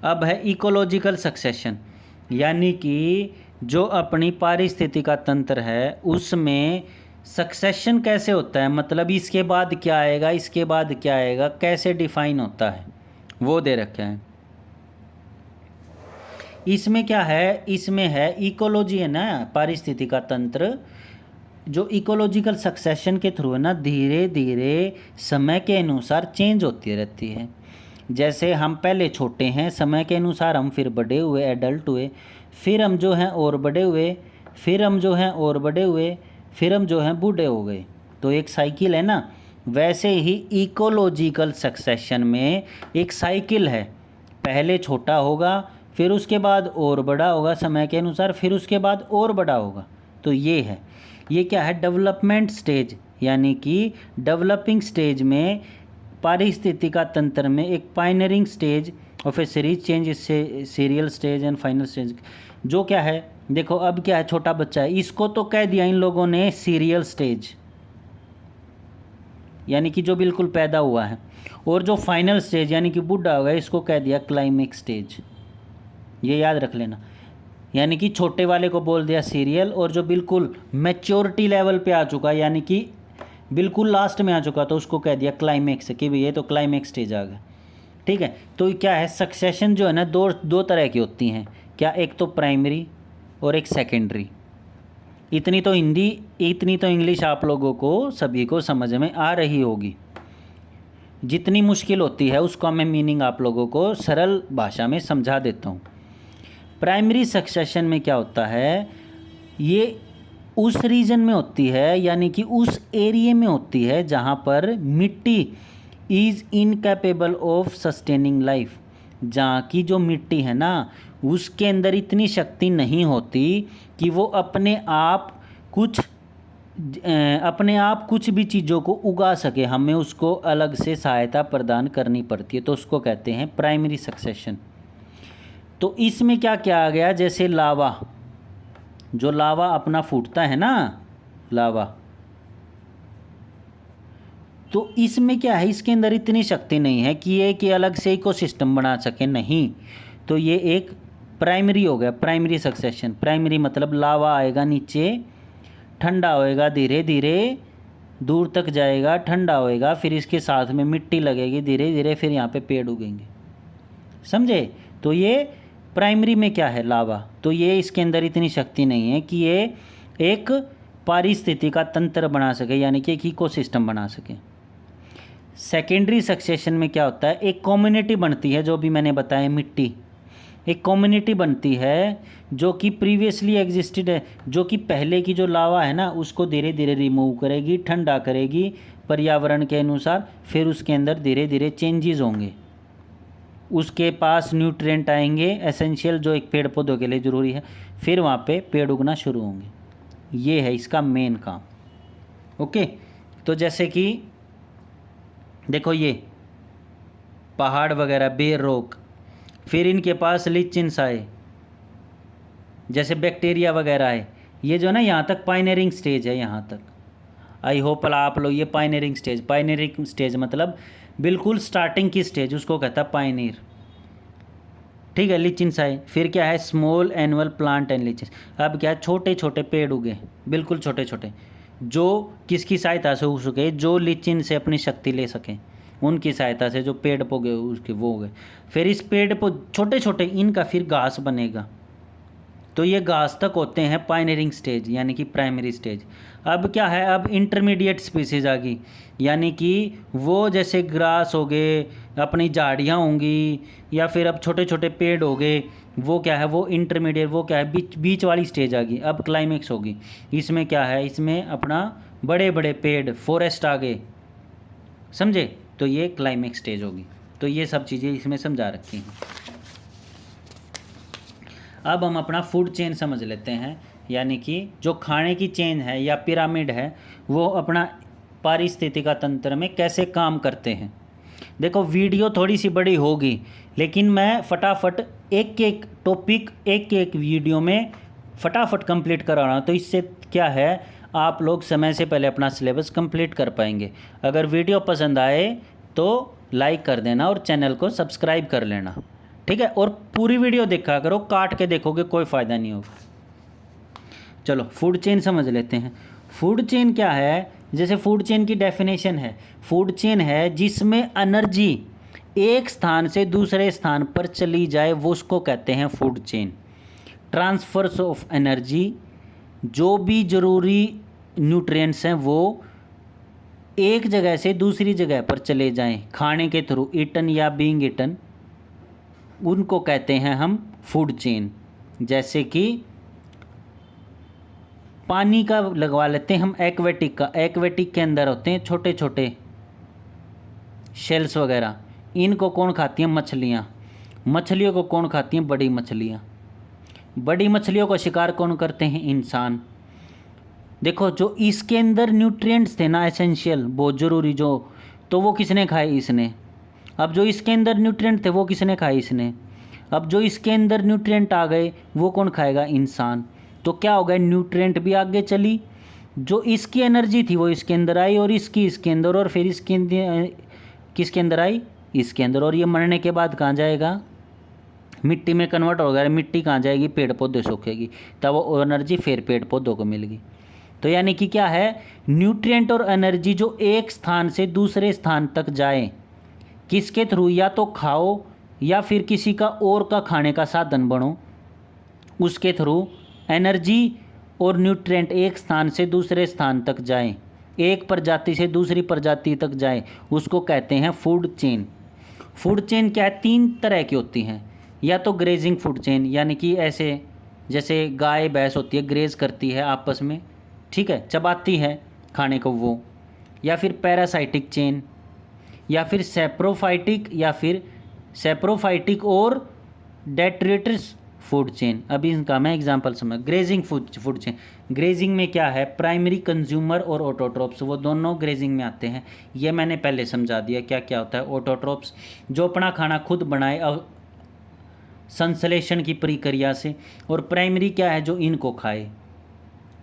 अब है इकोलॉजिकल सक्सेशन, यानी कि जो अपनी पारिस्थितिक का तंत्र है उसमें सक्सेशन कैसे होता है, मतलब इसके बाद क्या आएगा, इसके बाद क्या आएगा, कैसे डिफाइन होता है वो दे रखे हैं। इसमें क्या है, इसमें है इकोलॉजी है ना, पारिस्थितिक का तंत्र, जो इकोलॉजिकल सक्सेशन के थ्रू है ना, धीरे धीरे समय के अनुसार चेंज होती रहती है। जैसे हम पहले छोटे हैं, समय के अनुसार हम फिर बड़े हुए, एडल्ट हुए, फिर हम जो हैं और बड़े हुए, फिर हम जो हैं और बड़े हुए, फिर हम जो हैं बूढ़े हो गए, तो एक साइकिल है ना। वैसे ही इकोलॉजिकल सक्सेशन में एक साइकिल है, पहले छोटा होगा, फिर उसके बाद और बड़ा होगा समय के अनुसार, फिर उसके बाद और बड़ा होगा। तो ये है, ये क्या है, डेवलपमेंट स्टेज, यानी कि डेवलपिंग स्टेज में पारिस्थितिक तंत्र में एक pioneering stage of a series change, इससे serial stage and final stage. जो क्या है, देखो अब क्या है, छोटा बच्चा है, इसको तो कह दिया इन लोगों ने सीरियल स्टेज, यानी कि जो बिल्कुल पैदा हुआ है, और जो फाइनल स्टेज यानी कि बूढ़ा होगा इसको कह दिया क्लाइमेक्स स्टेज, ये याद रख लेना। यानी कि छोटे वाले को बोल दिया सीरियल, और जो बिल्कुल मैच्योरिटी लेवल पे आ चुका यानी कि बिल्कुल लास्ट में आ चुका तो उसको कह दिया क्लाइमेक्स, कि भाई ये तो क्लाइमेक्स स्टेज आ गया, ठीक है। तो क्या है, सक्सेशन जो है ना दो तरह की होती हैं, क्या, एक तो प्राइमरी और एक सेकेंडरी। इतनी तो हिंदी, इतनी तो इंग्लिश आप लोगों को सभी को समझ में आ रही होगी। जितनी मुश्किल होती है उसका मैं मीनिंग आप लोगों को सरल भाषा में समझा देता हूँ। प्राइमरी सक्सेशन में क्या होता है, ये उस रीजन में होती है, यानी कि उस एरिया में होती है जहाँ पर मिट्टी is incapable of sustaining life, जहाँ की जो मिट्टी है ना उसके अंदर इतनी शक्ति नहीं होती कि वो अपने आप कुछ भी चीज़ों को उगा सके, हमें उसको अलग से सहायता प्रदान करनी पड़ती है, तो उसको कहते हैं प्राइमरी सक्सेशन। तो इसमें क्या क्या आ गया, जैसे लावा, जो लावा अपना फूटता है ना, लावा, तो इसमें क्या है, इसके अंदर इतनी शक्ति नहीं है कि ये कि अलग से इकोसिस्टम बना सके, नहीं। तो ये एक प्राइमरी हो गया, प्राइमरी सक्सेशन। प्राइमरी मतलब लावा आएगा नीचे, ठंडा होएगा, धीरे धीरे दूर तक जाएगा, ठंडा होएगा, फिर इसके साथ में मिट्टी लगेगी धीरे धीरे, फिर यहाँ पे पेड़ उगेंगे, समझे। तो ये प्राइमरी में क्या है, लावा, तो ये इसके अंदर इतनी शक्ति नहीं है कि ये एक पारिस्थितिक का तंत्र बना सके, यानी कि एक इकोसिस्टम बना सके। सेकेंडरी सक्सेशन में क्या होता है, एक कम्युनिटी बनती है, जो भी मैंने बताया, मिट्टी एक कम्युनिटी बनती है जो कि प्रीवियसली एग्जिस्टेड है, जो कि पहले की जो लावा है ना उसको धीरे धीरे रिमूव करेगी, ठंडा करेगी पर्यावरण के अनुसार, फिर उसके अंदर धीरे धीरे चेंजेस होंगे, उसके पास न्यूट्रिएंट आएंगे एसेंशियल, जो एक पेड़ पौधों के लिए ज़रूरी है, फिर वहाँ पे पेड़ उगना शुरू होंगे। ये है इसका मेन काम। ओके, तो जैसे कि देखो ये पहाड़ वगैरह, बेर रॉक, फिर इनके पास लिचेंस आए, जैसे बैक्टीरिया वगैरह है, ये जो है ना यहाँ तक पायनियरिंग स्टेज है, यहाँ तक। आई होप आप लोग ये पायनियरिंग स्टेज मतलब बिल्कुल स्टार्टिंग की स्टेज, उसको कहता है पायनियर। ठीक है, लिचिनसाई। फिर क्या है, स्मॉल एनुअल प्लांट एंड लिचिन। अब क्या है, छोटे छोटे पेड़ उगे, बिल्कुल छोटे छोटे, जो किसकी सहायता से उग सके, जो लिचिन से अपनी शक्ति ले सके, उनकी सहायता से जो पेड़ पौधे उसके वो हो गए। फिर इस पेड़ पौधे छोटे छोटे, इनका फिर घास बनेगा, तो ये घास तक होते हैं पायनियरिंग स्टेज यानी कि प्राइमरी स्टेज। अब क्या है, अब इंटरमीडिएट स्पीसीज आ गई, यानी कि वो जैसे ग्रास हो गए, अपनी झाड़ियाँ होंगी, या फिर अब छोटे छोटे पेड़ हो गए, वो क्या है, वो इंटरमीडिएट, वो क्या है, बीच बीच वाली स्टेज आ गई। अब क्लाइमेक्स होगी, इसमें क्या है, इसमें अपना बड़े बड़े पेड़, फॉरेस्ट आ गए, समझे, तो ये क्लाइमेक्स स्टेज होगी। तो ये सब चीज़ें इसमें समझा रखी हैं। अब हम अपना फूड चेन समझ लेते हैं, यानी कि जो खाने की चेन है या पिरामिड है, वो अपना पारिस्थितिक तंत्र में कैसे काम करते हैं। देखो वीडियो थोड़ी सी बड़ी होगी, लेकिन मैं फटाफट एक एक टॉपिक एक एक वीडियो में फटाफट कंप्लीट करा रहा हूँ, तो इससे क्या है, आप लोग समय से पहले अपना सिलेबस कंप्लीट कर पाएंगे। अगर वीडियो पसंद आए तो लाइक कर देना और चैनल को सब्सक्राइब कर लेना, ठीक है। और पूरी वीडियो देखा करो, काट के देखोगे कोई फ़ायदा नहीं होगा। चलो फूड चेन समझ लेते हैं। फूड चेन क्या है, जैसे फूड चेन की डेफिनेशन है, फूड चेन है जिसमें एनर्जी एक स्थान से दूसरे स्थान पर चली जाए, वो उसको कहते हैं food chain. Transfers of energy, जो भी ज़रूरी न्यूट्रिएंट्स हैं वो एक जगह से दूसरी जगह पर चले जाएं खाने के थ्रू, ईटन या बीइंग ईटन, उनको कहते हैं हम फूड चेन। जैसे कि पानी का लगवा लेते हैं हम, एक्वेटिक का, एक्वेटिक के अंदर होते हैं छोटे छोटे शेल्स वगैरह, इनको कौन खाती हैं, मछलियाँ। मछलियों को कौन खाती हैं, बड़ी मछलियाँ। बड़ी मछलियों का शिकार कौन करते हैं, इंसान। देखो जो इसके अंदर न्यूट्रिएंट्स थे ना, एसेंशियल, बहुत ज़रूरी, जो, तो वो किसने खाए, इसने। अब जो इसके अंदर न्यूट्रिएंट थे वो किसने खाए, इसने। अब जो इसके अंदर न्यूट्रिएंट आ गए वो कौन खाएगा, इंसान। तो क्या हो गया, न्यूट्रिएंट भी आगे चली, जो इसकी एनर्जी थी वो इसके अंदर आई, और इसकी इसके अंदर, और फिर इसके किसके अंदर आई, इसके अंदर, और ये मरने के बाद कहाँ जाएगा, मिट्टी में कन्वर्ट हो गया। मिट्टी कहाँ जाएगी, पेड़ पौधे सूखेगी, तब वो एनर्जी फिर पेड़ पौधों को मिल गई। तो यानी कि क्या है, न्यूट्रिएंट और एनर्जी जो एक स्थान से दूसरे स्थान तक जाए, किसके थ्रू, या तो खाओ या फिर किसी का और का खाने का साधन बनो, उसके थ्रू एनर्जी और न्यूट्रिएंट एक स्थान से दूसरे स्थान तक जाएं, एक प्रजाति से दूसरी प्रजाति तक जाएं, उसको कहते हैं फूड चेन। फूड चेन क्या है, तीन तरह की होती हैं, या तो ग्रेजिंग फूड चेन, यानी कि ऐसे जैसे गाय भैंस होती है, ग्रेज करती है आपस में, ठीक है, चबाती है खाने को वो, या फिर पैरासाइटिक चेन, या फिर सेप्रोफाइटिक, या फिर सेप्रोफाइटिक और डेट्रिटस फूड चेन। अभी इनका मैं एग्जांपल समझ। ग्रेजिंग फूड चेन, ग्रेजिंग में क्या है, प्राइमरी कंज्यूमर और ऑटोट्रोप्स, वो दोनों ग्रेजिंग में आते हैं। ये मैंने पहले समझा दिया क्या क्या होता है। ऑटोट्रोप्स जो अपना खाना खुद बनाए संश्लेषण की प्रक्रिया से, और प्राइमरी क्या है, जो इनको खाए।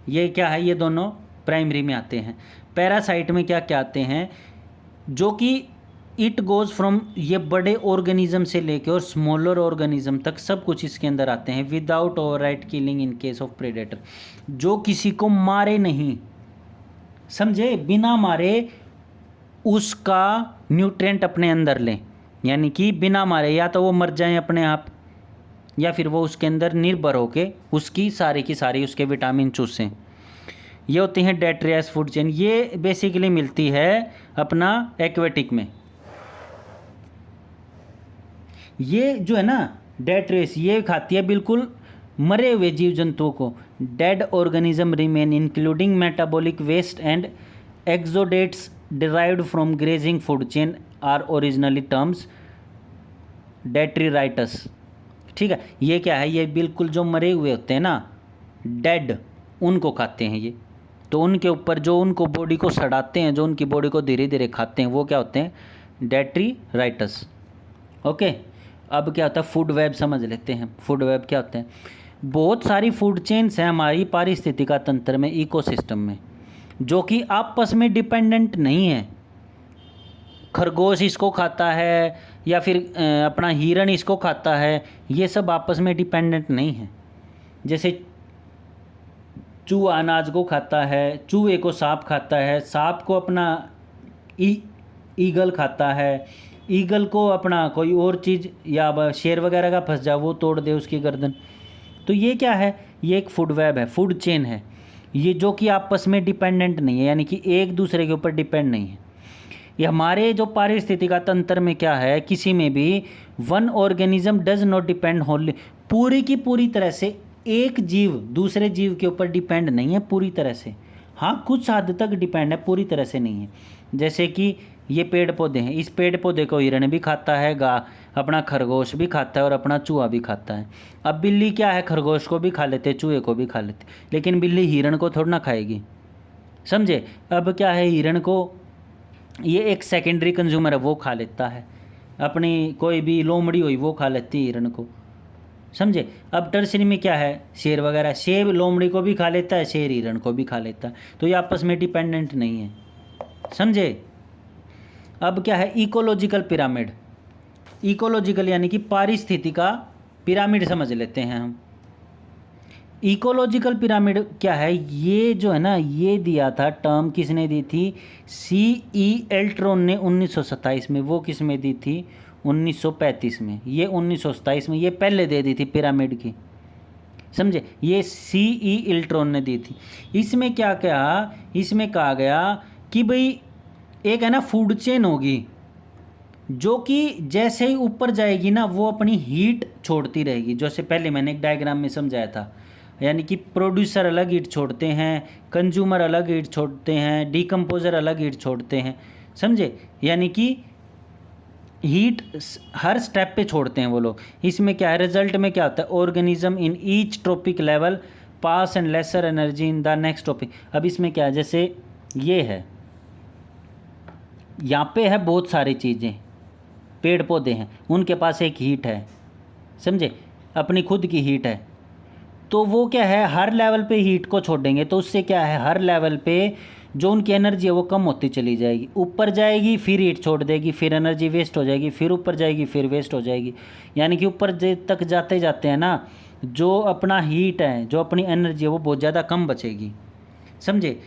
ये क्या है, ये दोनों प्राइमरी में आते हैं। पैरासाइट में क्या क्या आते हैं, जो कि इट गोज़ फ्रॉम, ये बड़े ऑर्गेनिज्म से लेके और स्मॉलर ऑर्गेनिज्म तक सब कुछ इसके अंदर आते हैं। Without overwrite killing in case of predator, जो किसी को मारे नहीं, समझे, बिना मारे उसका न्यूट्रिएंट अपने अंदर लें, यानी कि बिना मारे, या तो वो मर जाएं अपने आप, या फिर वो उसके अंदर निर्भर होके उसकी सारी की सारी उसके विटामिन चूसें। ये होती हैं डेट्रियस फूड चेन। ये बेसिकली मिलती है अपना एक्वेटिक में। ये जो है ना डेट्रियस, ये खाती है बिल्कुल मरे हुए जीव जंतुओं को। Dead organism remain including metabolic waste and exudates derived from grazing food chain are originally terms detritus, ठीक है। ये क्या है, ये बिल्कुल जो मरे हुए होते हैं ना, डेड, उनको खाते हैं ये। तो उनके ऊपर जो उनको बॉडी को सड़ाते हैं, जो उनकी बॉडी को धीरे धीरे खाते हैं, वो क्या होते हैं, डेट्रीराइटस। ओके, अब क्या होता है, फूड वेब समझ लेते हैं। फूड वेब क्या होते हैं, बहुत सारी फूड चेन्स हैं हमारी पारिस्थितिक तंत्र में, इकोसिस्टम में, जो कि आपस में डिपेंडेंट नहीं है। खरगोश इसको खाता है या फिर अपना हिरण इसको खाता है, ये सब आपस में डिपेंडेंट नहीं है। जैसे चूहा अनाज को खाता है, चूहे को सांप खाता है, सांप को अपना ईगल खाता है, ईगल को अपना कोई और चीज़ या शेर वगैरह का फंस जाए वो तोड़ दे उसकी गर्दन। तो ये क्या है, ये एक फूड वेब है, फूड चेन है ये, जो कि आपस में डिपेंडेंट नहीं है, यानी कि एक दूसरे के ऊपर डिपेंड नहीं है। ये हमारे जो पारिस्थितिक तंत्र में क्या है, किसी में भी one organism does not depend होनली, पूरी की पूरी तरह से एक जीव दूसरे जीव के ऊपर डिपेंड नहीं है पूरी तरह से। हाँ, कुछ हद तक डिपेंड है, पूरी तरह से नहीं है। जैसे कि ये पेड़ पौधे हैं, इस पेड़ पौधे को हिरण भी खाता है, अपना खरगोश भी खाता है और अपना चूहा भी खाता है। अब बिल्ली क्या है, खरगोश को भी खा लेते, चूहे को भी खा लेते, लेकिन बिल्ली हिरण को थोड़ा ना खाएगी, समझे। अब क्या है, हिरण को ये एक सेकेंडरी कंज्यूमर है, वो खा लेता है, अपनी कोई भी लोमड़ी हुई वो खा लेती है हिरण को, समझे। अब टर्सरी में क्या है, शेर वगैरह, शेर लोमड़ी को भी खा लेता है, शेर हिरण को भी खा लेता है, तो ये आपस में डिपेंडेंट नहीं है, समझे। अब क्या है, इकोलॉजिकल पिरामिड, इकोलॉजिकल यानी कि पारिस्थितिकी का पिरामिड समझ लेते हैं हम। इकोलॉजिकल पिरामिड क्या है, ये जो है ना, ये दिया था टर्म किसने दी थी, C.E. एल्ट्रॉन ने 1927 में, वो किस में दी थी 1935 में, ये 1927 में, ये पहले दे दी थी पिरामिड की, समझे। ये C.E. एल्ट्रॉन ने दी थी। इसमें क्या कहा, इसमें कहा गया कि भाई एक है ना फूड चेन होगी, जो कि जैसे ही ऊपर जाएगी ना वो अपनी हीट छोड़ती रहेगी, जैसे पहले मैंने एक डायग्राम में समझाया था, यानी कि प्रोड्यूसर अलग हीट छोड़ते हैं, कंज्यूमर अलग हीट छोड़ते हैं, डिकम्पोजर अलग हीट छोड़ते हैं, समझे। यानी कि हीट हर स्टेप पे छोड़ते हैं वो लोग। इसमें क्या है, रिजल्ट में क्या होता है, organism in each trophic level pass and lesser energy in the next trophic. अब इसमें क्या है, जैसे ये है, यहाँ पे है बहुत सारी चीज़ें, पेड़ पौधे हैं, उनके पास एक हीट है, समझे, अपनी खुद की हीट है, तो वो क्या है हर लेवल पे हीट को छोड़ेंगे, तो उससे क्या है हर लेवल पे जो उनकी एनर्जी है वो कम होती चली जाएगी, ऊपर जाएगी फिर हीट छोड़ देगी, फिर एनर्जी वेस्ट हो जाएगी, फिर ऊपर जाएगी फिर वेस्ट हो जाएगी। यानी कि ऊपर तक जाते जाते हैं ना, जो अपना हीट है, जो अपनी एनर्जी है वो बहुत ज़्यादा कम बचेगी, समझे।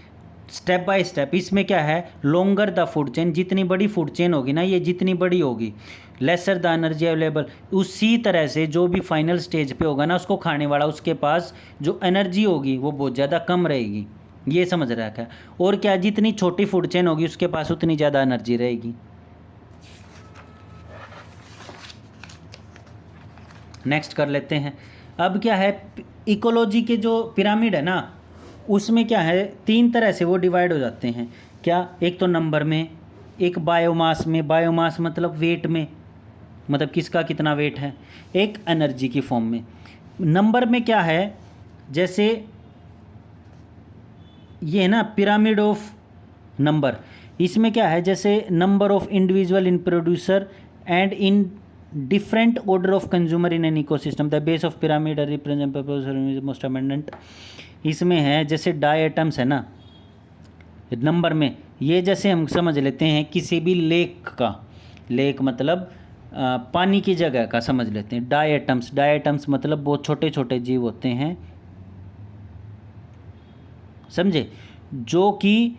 स्टेप बाय स्टेप इसमें क्या है, लॉन्गर द फूड चेन, जितनी बड़ी फूड चेन होगी ना, ये जितनी बड़ी होगी, लेसर द एनर्जी अवेलेबल, उसी तरह से जो भी फाइनल स्टेज पे होगा ना उसको खाने वाला, उसके पास जो एनर्जी होगी वो बहुत ज़्यादा कम रहेगी, ये समझ रखा है। और क्या, जितनी छोटी फूड चेन होगी उसके पास उतनी ज़्यादा एनर्जी रहेगी। नेक्स्ट कर लेते हैं। अब क्या है, इकोलॉजी के जो पिरामिड है ना, उसमें क्या है, तीन तरह से वो डिवाइड हो जाते हैं। क्या, एक तो नंबर में, एक बायोमास में, बायोमास मतलब वेट में, मतलब किसका कितना वेट है, एक एनर्जी की फॉर्म में। नंबर में क्या है, जैसे ये है ना पिरामिड ऑफ नंबर, इसमें क्या है, जैसे number of individual in producer and in different order of consumer in an ecosystem, the base of pyramid represent most abundant. इसमें है जैसे डायटम्स है ना नंबर में, ये जैसे हम समझ लेते हैं किसी भी लेक का, लेक मतलब पानी की जगह का समझ लेते हैं। डायटम्स, डायटम्स मतलब बहुत छोटे छोटे जीव होते हैं, समझे, जो कि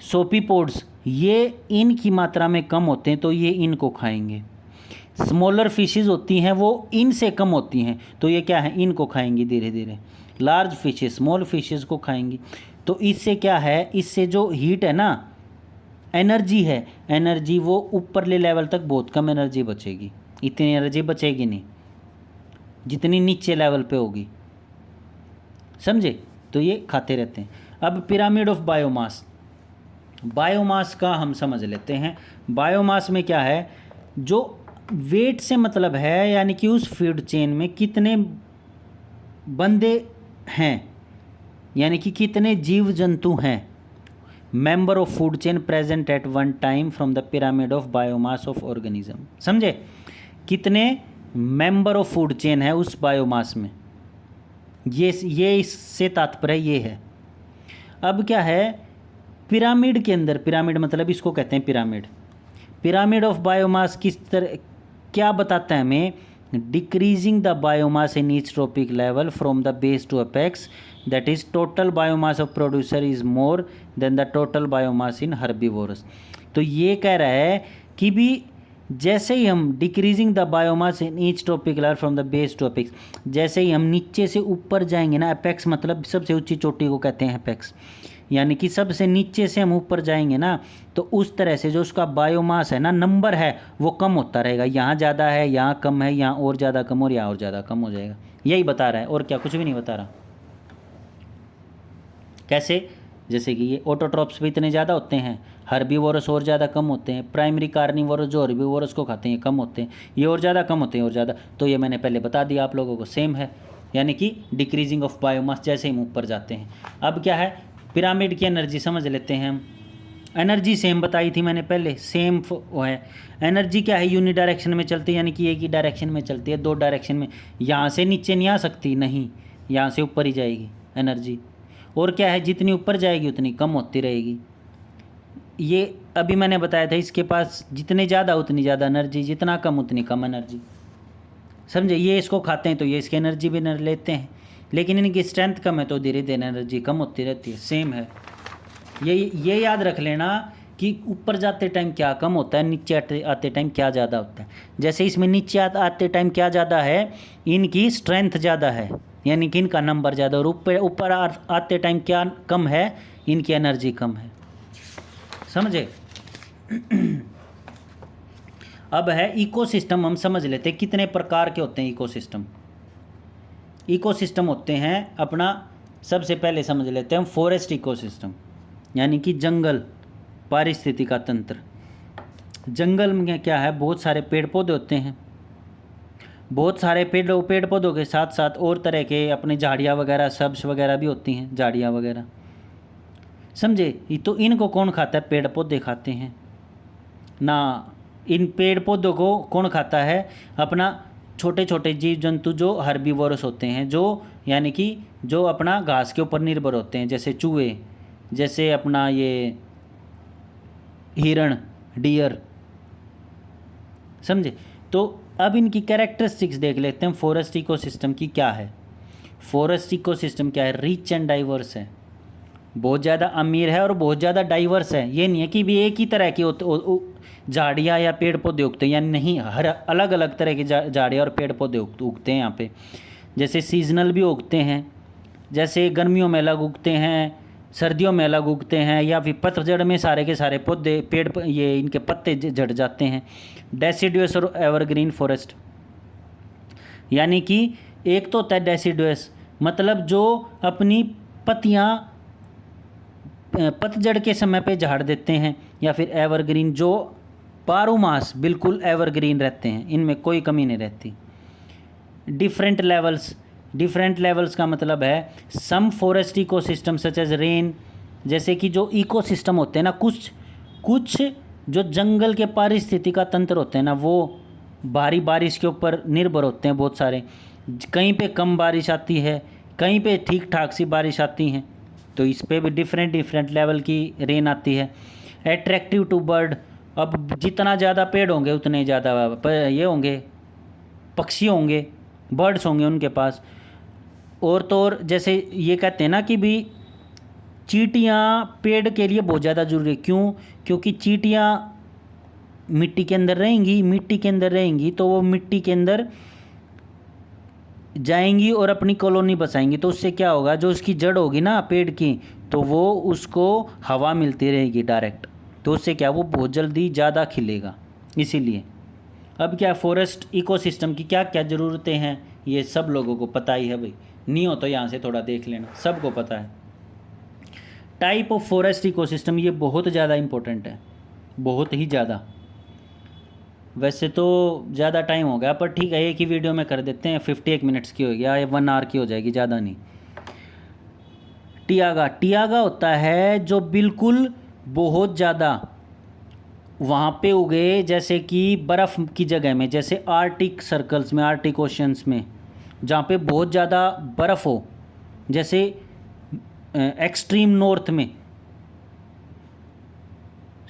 सोपीपोड्स, ये इनकी मात्रा में कम होते हैं तो ये इनको खाएंगे। स्मॉलर फिशेस होती हैं वो इनसे कम होती हैं तो ये क्या है, इनको खाएंगी धीरे धीरे। लार्ज फिशेस स्मॉल फिशेस को खाएंगी। तो इससे क्या है, इससे जो हीट है ना, एनर्जी है, एनर्जी वो ऊपरले लेवल तक बहुत कम एनर्जी बचेगी, इतनी एनर्जी बचेगी नहीं जितनी नीचे लेवल पे होगी, समझे। तो ये खाते रहते हैं। अब पिरामिड ऑफ बायोमास, बायोमास का हम समझ लेते हैं। बायोमास में क्या है, जो वेट से मतलब है, यानी कि उस फूड चेन में कितने बंदे हैं, यानी कि कितने जीव जंतु हैं, member of food chain present at one time from the pyramid of biomass of organism, समझे, कितने मेंबर ऑफ फूड चेन है उस बायोमास में, ये इससे तात्पर्य ये है। अब क्या है, पिरामिड के अंदर, पिरामिड मतलब इसको कहते हैं पिरामिड, पिरामिड ऑफ बायोमास किस तरह क्या बताता है हमें? Decreasing the biomass in each trophic level from the base to apex, that is total biomass of producer is more than the total biomass in herbivores. तो ये कह रहा है कि भी जैसे ही हम decreasing the biomass in each trophic level from the base to apex, जैसे ही हम नीचे से ऊपर जाएंगे ना, अपेक्स मतलब सबसे ऊंची चोटी को कहते हैं अपेक्स, यानी कि सबसे नीचे से हम ऊपर जाएंगे ना, तो उस तरह से जो उसका बायोमास है ना, नंबर है, वो कम होता रहेगा। यहाँ ज़्यादा है, यहाँ कम है, यहाँ और ज़्यादा कम और यहाँ और ज़्यादा कम हो जाएगा। यही बता रहा है और क्या, कुछ भी नहीं बता रहा। कैसे? जैसे कि ये ऑटोट्रॉप्स भी इतने ज़्यादा होते हैं, हर्बीवोरस और ज़्यादा कम होते हैं, प्राइमरी कार्निवोरस जो हर्बीवोरस को खाते हैं कम होते हैं, ये और ज़्यादा कम होते हैं और ज़्यादा। तो ये मैंने पहले बता दिया आप लोगों को, सेम है, यानी कि डिक्रीजिंग ऑफ बायोमास जैसे ही हम ऊपर जाते हैं। अब क्या है, पिरामिड की एनर्जी समझ लेते हैं हम। एनर्जी सेम बताई थी मैंने पहले, सेम वो है। एनर्जी क्या है, यूनि डायरेक्शन में चलती है, यानी कि एक ही डायरेक्शन में चलती है, दो डायरेक्शन में। यहाँ से नीचे नहीं आ सकती, नहीं, यहाँ से ऊपर ही जाएगी एनर्जी। और क्या है, जितनी ऊपर जाएगी उतनी कम होती रहेगी। ये अभी मैंने बताया था, इसके पास जितने ज़्यादा उतनी ज़्यादा एनर्जी, जितना कम उतनी कम एनर्जी। समझे? ये इसको खाते हैं तो ये इसकी एनर्जी भी लेते हैं, लेकिन इनकी स्ट्रेंथ कम है तो धीरे धीरे एनर्जी कम होती रहती है। सेम है, ये याद रख लेना कि ऊपर जाते टाइम क्या कम होता है, नीचे आते टाइम क्या ज़्यादा होता है। जैसे इसमें नीचे आते टाइम क्या ज़्यादा है, इनकी स्ट्रेंथ ज़्यादा है, यानी कि इनका नंबर ज़्यादा, और ऊपर आते टाइम क्या कम है, इनकी एनर्जी कम है। समझे? अब है इकोसिस्टम। हम समझ लेते हैं कितने प्रकार के होते हैं इकोसिस्टम। इकोसिस्टम होते हैं अपना, सबसे पहले समझ लेते हैं हम फॉरेस्ट इकोसिस्टम, यानी कि जंगल पारिस्थितिकी का तंत्र। जंगल में क्या है, बहुत सारे पेड़ पौधे होते हैं, बहुत सारे पेड़ पौधों के साथ साथ और तरह के अपने झाड़ियाँ वगैरह, सब्ज वगैरह भी होती हैं, झाड़ियाँ वगैरह। समझे? तो इनको कौन खाता है? पेड़ पौधे खाते हैं ना। इन पेड़ पौधों को कौन खाता है? अपना छोटे छोटे जीव जंतु जो हर्बीवोरस होते हैं, जो यानी कि जो अपना घास के ऊपर निर्भर होते हैं, जैसे चूहे, जैसे अपना ये हिरण, डियर। समझे? तो अब इनकी कैरेक्टरिस्टिक्स देख लेते हैं फॉरेस्ट इकोसिस्टम की क्या है। फॉरेस्ट इकोसिस्टम क्या है? रिच एंड डाइवर्स है, बहुत ज़्यादा अमीर है और बहुत ज़्यादा डाइवर्स है। ये नहीं है कि भी एक ही तरह की झाड़ियाँ या पेड़ पौधे उगते हैं, यानी नहीं, हर अलग अलग तरह की झाड़ियाँ और पेड़ पौधे उगते हैं यहाँ पे। जैसे सीजनल भी उगते हैं, जैसे गर्मियों में अलग उगते हैं, सर्दियों में अलग उगते हैं, या फिर पतझड़ में सारे के सारे पौधे ये इनके पत्ते झड़ जाते हैं। डेसिडुअस और एवरग्रीन फॉरेस्ट, यानी कि एक तो होता है डेसिडुअस, मतलब जो अपनी पत्तियाँ पतझड़ के समय पे झाड़ देते हैं, या फिर एवरग्रीन जो बारह मास बिल्कुल एवरग्रीन रहते हैं, इनमें कोई कमी नहीं रहती। डिफरेंट लेवल्स का मतलब है some forest ecosystem such as rain, जैसे कि जो इकोसिस्टम होते हैं ना, कुछ जो जंगल के पारिस्थितिकी का तंत्र होते हैं ना, वो भारी बारिश के ऊपर निर्भर होते हैं बहुत सारे। कहीं पे कम बारिश आती है, कहीं पे ठीक ठाक सी बारिश आती हैं, तो इस पे भी डिफरेंट लेवल की रेन आती है। एट्रैक्टिव टू बर्ड, अब जितना ज़्यादा पेड़ होंगे उतने ज़्यादा ये होंगे, पक्षी होंगे, बर्ड्स होंगे उनके पास। और तो और जैसे ये कहते हैं ना कि भी चींटियाँ पेड़ के लिए बहुत ज़्यादा ज़रूरी है। क्यों? क्योंकि चींटियाँ मिट्टी के अंदर रहेंगी तो वो मिट्टी के अंदर जाएंगी और अपनी कॉलोनी बसाएंगी, तो उससे क्या होगा, जो उसकी जड़ होगी ना पेड़ की, तो वो उसको हवा मिलती रहेगी डायरेक्ट, तो उससे क्या, वो बहुत जल्दी ज़्यादा खिलेगा। इसीलिए अब क्या, फॉरेस्ट इकोसिस्टम की क्या क्या ज़रूरतें हैं, ये सब लोगों को पता ही है भाई, नहीं हो तो यहाँ से थोड़ा देख लेना, सबको पता है। टाइप ऑफ फॉरेस्ट इकोसिस्टम, ये बहुत ज़्यादा इम्पोर्टेंट है, बहुत ही ज़्यादा। वैसे तो ज़्यादा टाइम हो गया, पर ठीक है एक ही वीडियो में कर देते हैं, 51 मिनट्स की हो गया, या 1 आवर की हो जाएगी, ज़्यादा नहीं। टियागा होता है जो बिल्कुल बहुत ज़्यादा वहाँ पे उगे, जैसे कि बर्फ़ की जगह में, जैसे आर्टिक सर्कल्स में, आर्टिक ओशंस में, जहाँ पे बहुत ज़्यादा बर्फ़ हो, जैसे एक्सट्रीम नॉर्थ में।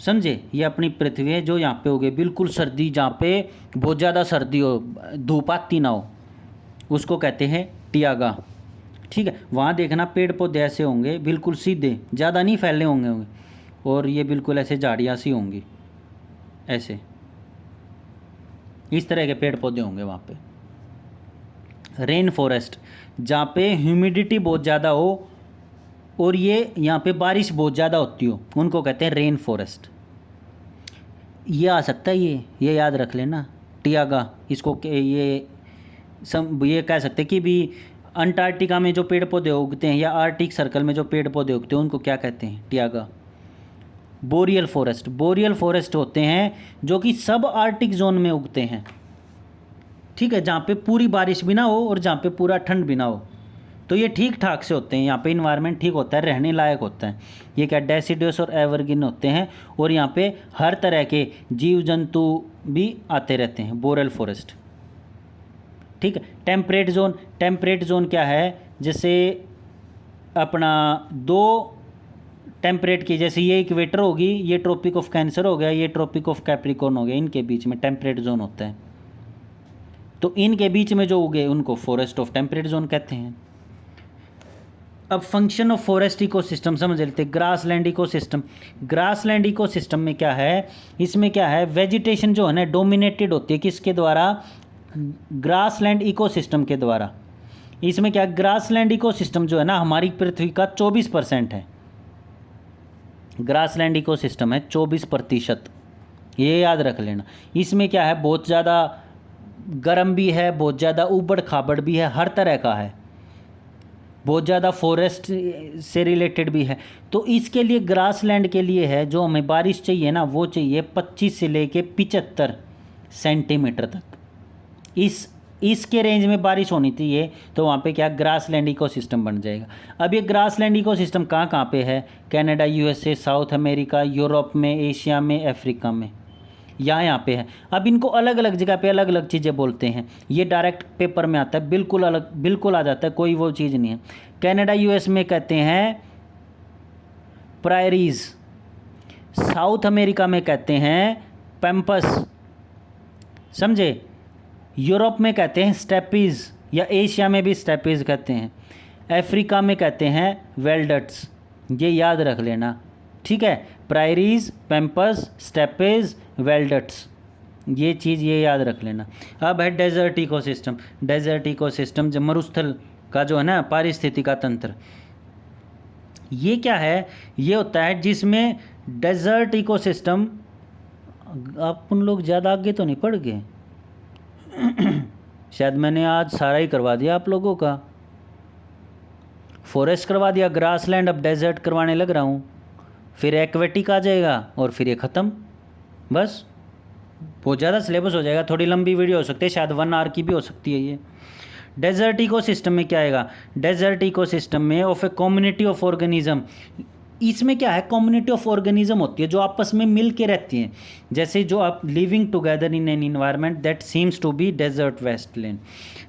समझे, ये अपनी पृथ्वी है जो यहाँ पे हो गई बिल्कुल सर्दी, जहाँ पे बहुत ज़्यादा सर्दी हो, धूप आती ना हो, उसको कहते हैं टियागा। ठीक है, वहाँ देखना पेड़ पौधे ऐसे होंगे बिल्कुल सीधे, ज़्यादा नहीं फैले होंगे, और ये बिल्कुल ऐसे झाड़ियाँ सी होंगी, ऐसे इस तरह के पेड़ पौधे होंगे वहाँ पे। रेन फॉरेस्ट, जहाँ पे ह्यूमिडिटी बहुत ज़्यादा हो और ये यहाँ पे बारिश बहुत ज़्यादा होती हो, उनको कहते हैं रेन फॉरेस्ट। ये आ सकता है, ये याद रख लेना, टियागा। इसको ये कह सकते हैं कि भी अंटार्कटिका में जो पेड़ पौधे उगते हैं या आर्टिक सर्कल में जो पेड़ पौधे उगते हैं उनको क्या कहते हैं, टियागा। बोरियल फॉरेस्ट, बोरियल फॉरेस्ट होते हैं जो कि सब आर्टिक जोन में उगते हैं। ठीक है, जहाँ पे पूरी बारिश भी ना हो और जहाँ पे पूरा ठंड भी ना हो, तो ये ठीक ठाक से होते हैं, यहाँ पे इन्वायरमेंट ठीक होता है, रहने लायक होता है। ये क्या डेसिडुअस और एवरग्रीन होते हैं, और यहाँ पे हर तरह के जीव जंतु भी आते रहते हैं, बोरियल फॉरेस्ट। ठीक है, टेम्परेट जोन, टेम्परेट जोन क्या है, जैसे अपना दो टेम्परेट की, जैसे ये इक्वेटर होगी, ये ट्रॉपिक ऑफ कैंसर हो गया, ये ट्रॉपिक ऑफ कैप्रिकॉर्न हो गया, इनके बीच में टेम्परेट जोन होता है। तो इनके बीच में जो उगे उनको फॉरेस्ट ऑफ टेम्परेट जोन कहते हैं। अब फंक्शन ऑफ फॉरेस्ट इकोसिस्टम समझ लेते हैं। ग्रासलैंड इकोसिस्टम, ग्रासलैंड इकोसिस्टम में क्या है, इसमें क्या है, वेजिटेशन जो है ना डोमिनेटेड होती है किसके द्वारा, ग्रासलैंड इकोसिस्टम के द्वारा। इसमें क्या, ग्रासलैंड इकोसिस्टम जो है ना हमारी पृथ्वी का 24% है, ग्रासलैंड इकोसिस्टम है 24%, ये याद रख लेना। इसमें क्या है, बहुत ज़्यादा गर्म भी है, बहुत ज़्यादा ऊबड़ खाबड़ भी है, हर तरह का है, बहुत ज़्यादा फॉरेस्ट से रिलेटेड भी है। तो इसके लिए ग्रासलैंड के लिए है जो हमें बारिश चाहिए ना, वो चाहिए 25 से लेके 75 सेंटीमीटर तक। इसके रेंज में बारिश होनी चाहिए, तो वहाँ पे क्या ग्रासलैंड इकोसिस्टम बन जाएगा। अब ये ग्रासलैंड इकोसिस्टम कहाँ पे है, Canada, USA, south America, Europe में, एशिया में, अफ्रीका में, यहाँ पे है। अब इनको अलग अलग जगह पे अलग अलग चीज़ें बोलते हैं, ये डायरेक्ट पेपर में आता है, बिल्कुल अलग, बिल्कुल आ जाता है, कोई वो चीज़ नहीं है। कनाडा यूएस में कहते हैं प्रायरीज, साउथ अमेरिका में कहते हैं पैम्पस, समझे, यूरोप में कहते हैं स्टेपीज, या एशिया में भी स्टेपीज कहते हैं, अफ्रीका में कहते हैं वेल्डट्स, ये याद रख लेना। ठीक है, प्रायरीज, पैम्पस, स्टेपेज, वेल्डट्स, ये चीज़ ये याद रख लेना। अब है डेजर्ट इकोसिस्टम, डेजर्ट इकोसिस्टम जो मरुस्थल का जो है ना पारिस्थितिका तंत्र, ये क्या है, ये होता है जिसमें डेजर्ट इकोसिस्टम, अपन लोग ज़्यादा आगे तो नहीं पढ़ गए शायद मैंने आज सारा ही करवा दिया आप लोगों का, फॉरेस्ट करवा दिया, ग्रासलैंड, अब डेजर्ट करवाने लग रहा हूँ, फिर एक्वेटिक आ जाएगा और फिर ये ख़त्म, बस। बहुत ज़्यादा सिलेबस हो जाएगा, थोड़ी लंबी वीडियो हो सकती है, शायद 1 आवर की भी हो सकती है ये। डेजर्ट इकोसिस्टम में क्या आएगा, डेजर्ट इकोसिस्टम में of a community of organism, इसमें क्या है, कम्युनिटी ऑफ ऑर्गेनिज्म होती है जो आपस में मिल के रहती हैं, जैसे जो आप living together in an environment that seems to be desert wasteland,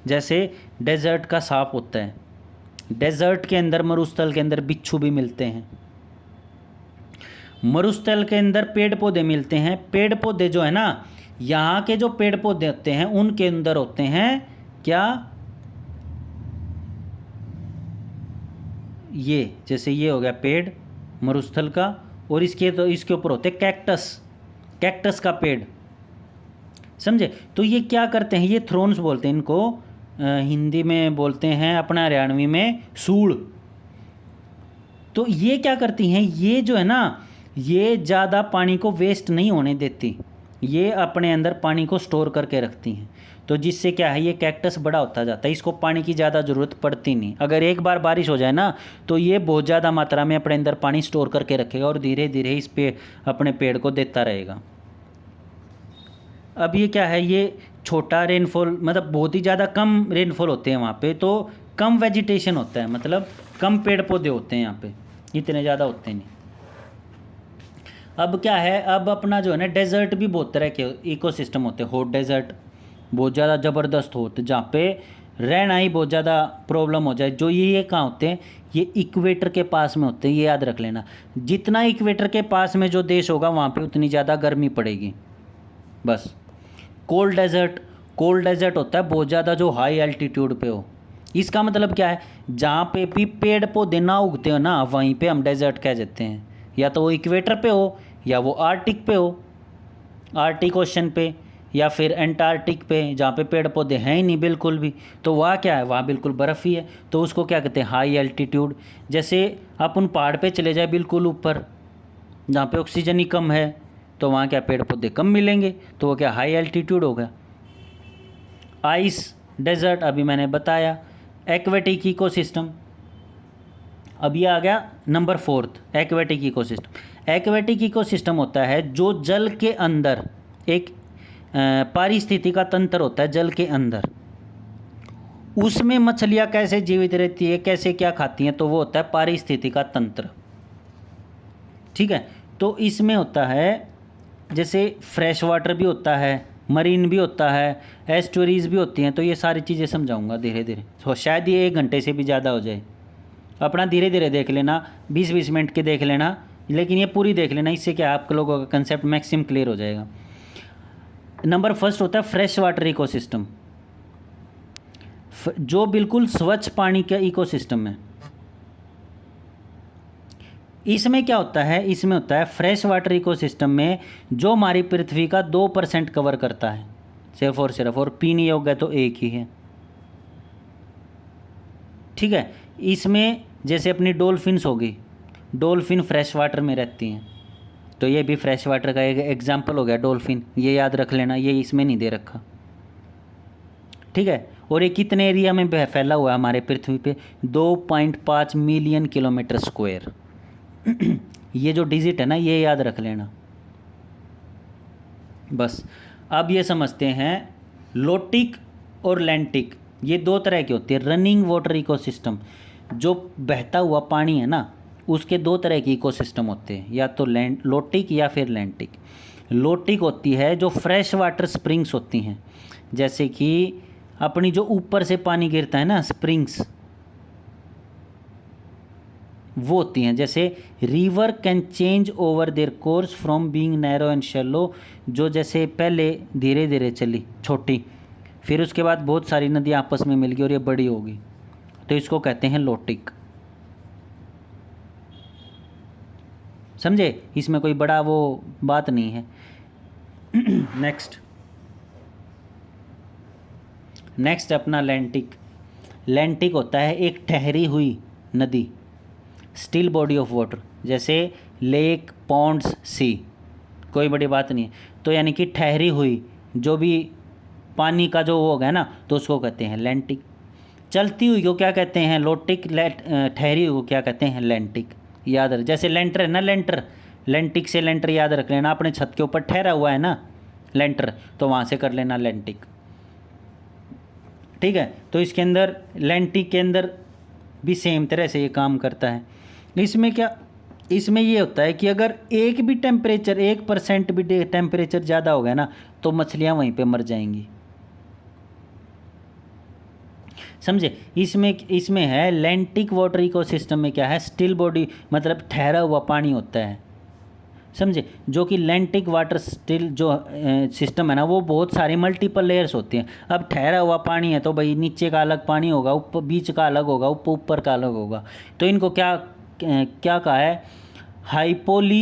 जैसे डेजर्ट का सांप होता है, डेजर्ट के अंदर, मरुस्थल के अंदर बिच्छू भी मिलते हैं, मरुस्थल के अंदर पेड़ पौधे मिलते हैं, पेड़ पौधे जो है ना, यहाँ के जो पेड़ पौधे होते हैं उनके अंदर होते हैं क्या, ये जैसे ये हो गया पेड़ मरुस्थल का, और इसके ऊपर होते कैक्टस, कैक्टस का पेड़, समझे। तो ये क्या करते हैं, ये थ्रोन्स बोलते हैं इनको, हिंदी में बोलते हैं, अपना हरियाणवी में सूड़। तो ये क्या करती हैं, ये जो है ना, ये ज़्यादा पानी को वेस्ट नहीं होने देती, ये अपने अंदर पानी को स्टोर करके रखती हैं, तो जिससे क्या है, ये कैक्टस बड़ा होता जाता है, इसको पानी की ज़्यादा ज़रूरत पड़ती नहीं। अगर एक बार बारिश हो जाए ना, तो ये बहुत ज़्यादा मात्रा में अपने अंदर पानी स्टोर करके रखेगा और धीरे धीरे इस पे अपने पेड़ को देता रहेगा। अब ये क्या है, ये छोटा रेनफॉल, मतलब बहुत ही ज़्यादा कम रेनफॉल होते हैं वहाँ पे, तो कम वेजिटेशन होता है, मतलब कम पेड़ पौधे होते हैं यहाँ पे, इतने ज़्यादा होते नहीं। अब क्या है, अब अपना जो है ना डेजर्ट भी बहुत तरह के इकोसिस्टम होते हैं, हॉट डेजर्ट बहुत ज़्यादा ज़बरदस्त होते, जहाँ पे रहना ही बहुत ज़्यादा प्रॉब्लम हो जाए। जो ये कहाँ होते हैं, ये इक्वेटर के पास में होते हैं, ये याद रख लेना। जितना इक्वेटर के पास में जो देश होगा वहाँ पे उतनी ज़्यादा गर्मी पड़ेगी बस। कोल्ड डेजर्ट, कोल्ड डेजर्ट होता है बहुत ज़्यादा जो हाई एल्टीट्यूड पे हो। इसका मतलब क्या है, जहाँ पे भी पेड़ पौधे ना उगते हो ना वहीं पे हम डेजर्ट कह देते हैं। या तो वो इक्वेटर पे हो या वो आर्टिक पे हो, आर्टिक ओशन पे, या फिर एंटार्क्टिक पे जहाँ पे पेड़ पौधे हैं ही नहीं बिल्कुल भी, तो वहाँ क्या है, वहाँ बिल्कुल बर्फ़ ही है, तो उसको क्या कहते हैं, हाई एल्टीट्यूड। जैसे अपन पहाड़ पे चले जाए बिल्कुल ऊपर जहाँ पे ऑक्सीजन ही कम है, तो वहाँ क्या पेड़ पौधे कम मिलेंगे, तो वो क्या हाई एल्टीट्यूड हो गया। आइस डेजर्ट अभी मैंने बताया। एक्वेटिक इकोसिस्टम, अब ये आ गया number 4, aquatic ecosystem. Aquatic ecosystem होता है जो जल के अंदर एक पारिस्थितिक का तंत्र होता है जल के अंदर, उसमें मछलियाँ कैसे जीवित रहती है, कैसे क्या खाती हैं, तो वो होता है पारिस्थितिक का तंत्र। ठीक है, तो इसमें होता है जैसे फ्रेश वाटर भी होता है, मरीन भी होता है, एस्टोरीज भी होती हैं, तो ये सारी चीज़ें समझाऊंगा धीरे धीरे, तो शायद ये 1 घंटे से भी ज़्यादा हो जाए। अपना धीरे धीरे देख लेना, 20-20 मिनट के देख लेना, लेकिन ये पूरी देख लेना, इससे क्या आप लोगों का कंसेप्ट मैक्सिमम क्लियर हो जाएगा। नंबर फर्स्ट होता है फ्रेश वाटर इकोसिस्टम, जो बिल्कुल स्वच्छ पानी का इकोसिस्टम है। इसमें क्या होता है, इसमें होता है फ्रेश वाटर इकोसिस्टम में जो हमारी पृथ्वी का 2% कवर करता है सिर्फ, और पीने योग्य तो एक ही है। ठीक है, इसमें जैसे अपनी डॉल्फिन्स होगी, डॉल्फिन फ्रेश वाटर में रहती हैं, तो ये भी फ्रेश वाटर का एक एग्जाम्पल हो गया डॉल्फिन, ये याद रख लेना, ये इसमें नहीं दे रखा। ठीक है, और ये कितने एरिया में फैला हुआ है हमारे पृथ्वी पे, 2.5 मिलियन किलोमीटर स्क्वायर। ये जो डिजिट है ना, ये याद रख लेना बस। अब ये समझते हैं लोटिक और लैंटिक, ये 2 तरह की होती है रनिंग वाटर इकोसिस्टम। जो बहता हुआ पानी है ना, उसके 2 तरह के इकोसिस्टम होते हैं, या तो लोटिक या फिर लैंटिक। लोटिक होती है जो फ्रेश वाटर स्प्रिंग्स होती हैं, जैसे कि अपनी जो ऊपर से पानी गिरता है ना स्प्रिंग्स, वो होती हैं। जैसे river can change over their course from being narrow and shallow, जो जैसे पहले धीरे धीरे चली छोटी, फिर उसके बाद बहुत सारी नदियाँ आपस में मिल गई और ये बड़ी होगी, तो इसको कहते हैं लोटिक। समझे, इसमें कोई बड़ा वो बात नहीं है। नेक्स्ट अपना लैंटिक। लैंटिक होता है एक ठहरी हुई नदी, स्टिल बॉडी ऑफ वाटर, जैसे लेक, पॉन्ड्स, सी, कोई बड़ी बात नहीं है, तो यानी कि ठहरी हुई जो भी पानी का जो हो गया ना, तो उसको कहते हैं लैंटिक। चलती हुई को क्या कहते हैं, लोटिक। ठहरी हुई को क्या कहते हैं, लैंटिक। याद रख, जैसे लेंटर है ना, लेंटर, लैंटिक से लेंटर याद रख लेना, अपने छत के ऊपर ठहरा हुआ है ना लेंटर, तो वहाँ से कर लेना लैंटिक। ठीक है, तो इसके अंदर लैंटिक के अंदर भी सेम तरह से ये काम करता है। इसमें क्या, इसमें ये होता है कि अगर एक भी टेम्परेचर 1% भी टेम्परेचर ज़्यादा हो गया ना, तो मछलियाँ वहीं पे मर जाएंगी। समझे, इसमें है लैंटिक वाटर इकोसिस्टम में क्या है, स्टिल बॉडी मतलब ठहरा हुआ पानी होता है। समझे, जो कि लैंटिक वाटर स्टिल जो सिस्टम है ना, वो बहुत सारी मल्टीपल लेयर्स होती हैं। अब ठहरा हुआ पानी है तो भाई नीचे का अलग पानी होगा, ऊपर बीच का अलग होगा, ऊपर का अलग होगा, तो इनको क्या क्या कहा है, हाइपोलिमोनियन,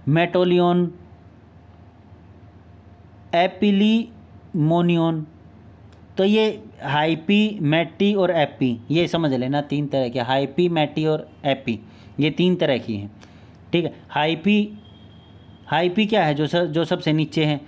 मेटोलियन, एपिलीमोनियन। तो ये हाइपी, मैटी और एपी, ये समझ लेना 3 तरह के, हाइपी, मैटी और एपी, ये 3 तरह की हैं। ठीक है, हाइपी क्या है, जो सबसे नीचे है,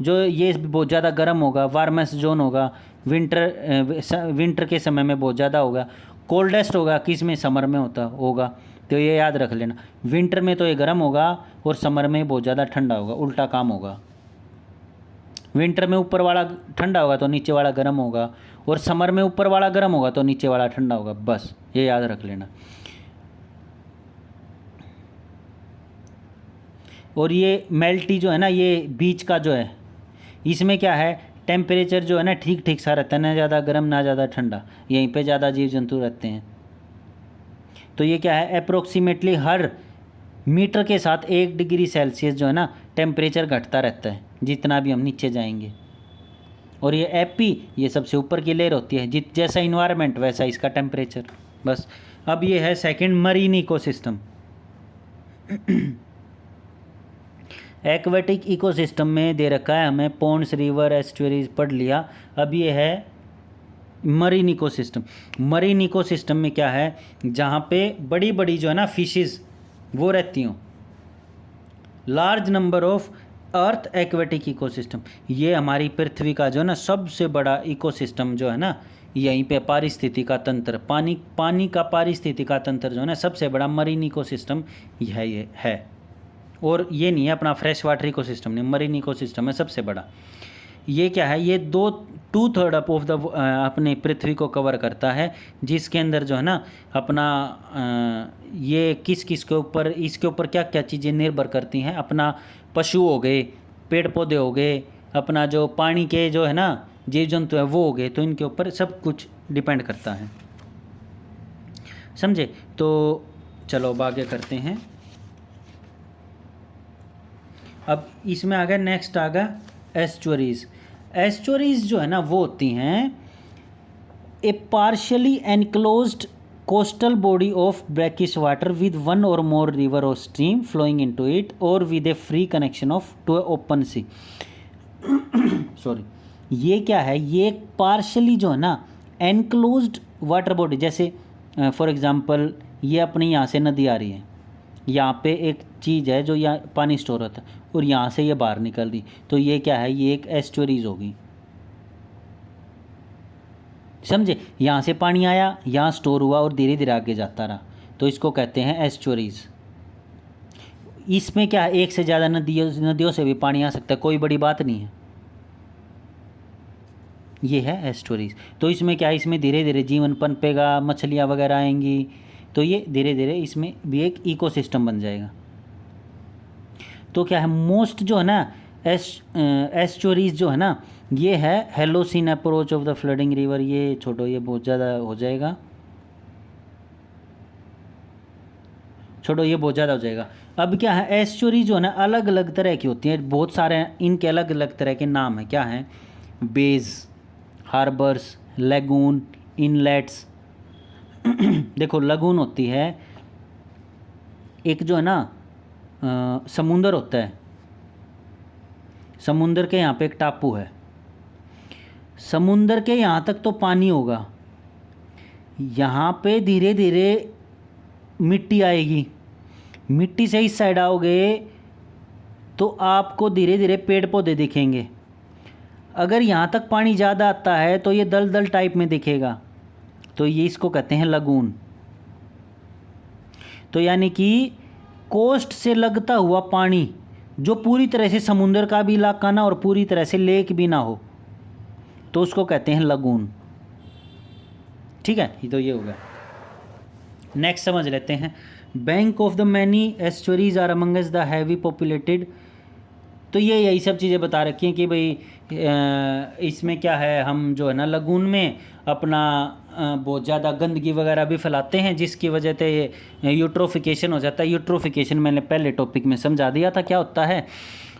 जो ये बहुत ज़्यादा गर्म होगा, वार्मेस्ट जोन होगा, विंटर के समय में बहुत ज़्यादा होगा। कोल्डेस्ट होगा किस में, समर में होगा, तो ये याद रख लेना, विंटर में तो ये गर्म होगा और समर में बहुत ज़्यादा ठंडा होगा, उल्टा काम होगा। विंटर में ऊपर वाला ठंडा होगा तो नीचे वाला गर्म होगा, और समर में ऊपर वाला गर्म होगा तो नीचे वाला ठंडा होगा, बस ये याद रख लेना। और ये मेल्टी जो है ना, ये बीच का जो है, इसमें क्या है, टेम्परेचर जो है ना ठीक ठीक सा रहता है, ना ज़्यादा गर्म ना ज़्यादा ठंडा, यहीं पे ज़्यादा जीव जंतु रहते हैं। तो ये क्या है, अप्रोक्सीमेटली हर मीटर के साथ 1 डिग्री सेल्सियस जो है ना टेम्परेचर घटता रहता है जितना भी हम नीचे जाएंगे। और ये एपी, ये सबसे ऊपर की लेयर होती है, जैसा इन्वायरमेंट वैसा इसका टेम्परेचर। बस। अब ये है second, marine ecosystem. Aquatic ecosystem में दे रखा है हमें पॉन्ड्स, रिवर, एस्चुअरीज पढ़ लिया। अब ये है मरीन इकोसिस्टम। मरीन इकोसिस्टम में क्या है, जहाँ पे बड़ी बड़ी जो है ना फिशेस वो रहती हूँ। Large number of earth aquatic ecosystem, ये हमारी पृथ्वी का जो है ना सबसे बड़ा इकोसिस्टम जो है ना, यहीं पे पारिस्थितिका तंत्र, पानी का पारिस्थितिका तंत्र जो है ना सबसे बड़ा मरीन इकोसिस्टम ये है। और ये नहीं है अपना फ्रेश वाटर इकोसिस्टम, नहीं, मरीन इकोसिस्टम है सबसे बड़ा। ये क्या है, ये 2/3 ऑफ द अपने पृथ्वी को कवर करता है, जिसके अंदर जो है ना अपना ये किस किस के ऊपर, इसके ऊपर क्या क्या चीज़ें निर्भर करती हैं, अपना पशु हो गए, पेड़ पौधे हो गए, अपना जो पानी के जो है ना जीव जंतु है वो हो गए, तो इनके ऊपर सब कुछ डिपेंड करता है। समझे? तो चलो अब आगे करते हैं। अब इसमें आ गया, नेक्स्ट आ गया एस्चुअरीज। एस्चुअरीज जो है ना वो होती हैं a partially enclosed coastal body of brackish water with 1 or more river or stream flowing into it or with a free connection of to a open sea। Sorry, ये क्या है, ये पार्शियली जो है ना एनक्लोज्ड वाटर बॉडी, जैसे for example ये अपनी यहाँ से नदी आ रही है, यहाँ पे एक चीज़ है जो यहाँ पानी स्टोर होता है और यहाँ से ये बाहर निकल रही, तो ये क्या है, ये एक एस्चुअरीज होगी। समझे? यहाँ से पानी आया, यहाँ स्टोर हुआ और धीरे धीरे आगे जाता रहा, तो इसको कहते हैं एस्चुअरीज। इसमें क्या है, एक से ज़्यादा नदियों से भी पानी आ सकता है, कोई बड़ी बात नहीं है। ये है एस्चुअरीज। तो इसमें क्या है, इसमें धीरे धीरे जीवन पनपेगा, मछलियाँ वगैरह आएंगी, तो ये धीरे धीरे इसमें भी एक इकोसिस्टम बन जाएगा। तो क्या है, मोस्ट जो है ना एस्चुअरीज जो है ना, ये है Holocene approach of the flooding river. ये छोड़ो, ये बहुत ज़्यादा हो जाएगा, छोड़ो ये बहुत ज़्यादा हो जाएगा। अब क्या है, एस्चुअरीज जो है ना अलग अलग तरह की होती हैं, बहुत सारे इनके अलग अलग तरह के नाम हैं। क्या हैं? Bays, harbours, lagoons, inlets. देखो लगून होती है एक जो है ना समुंदर होता है, समुंदर के यहाँ पे एक टापू है, समुंदर के यहाँ तक तो पानी होगा, यहाँ पे धीरे धीरे मिट्टी आएगी, मिट्टी से इस साइड आओगे तो आपको धीरे धीरे पेड़ पौधे दिखेंगे। अगर यहाँ तक पानी ज़्यादा आता है तो ये दलदल टाइप में दिखेगा, तो ये इसको कहते हैं लगून। तो यानी कि कोस्ट से लगता हुआ पानी जो पूरी तरह से समुंदर का भी इलाका ना और पूरी तरह से लेक भी ना हो, तो उसको कहते हैं लगून। ठीक है, तो ये हो गया। नेक्स्ट समझ लेते हैं, bank of the many estuaries are amongst the heavy populated. तो ये यही सब चीज़ें बता रखी हैं कि भाई इसमें क्या है, हम जो है ना लगून में अपना बहुत ज़्यादा गंदगी वगैरह भी फैलाते हैं, जिसकी वजह से यूट्रोफिकेशन हो जाता है। यूट्रोफिकेशन मैंने पहले टॉपिक में समझा दिया था क्या होता है।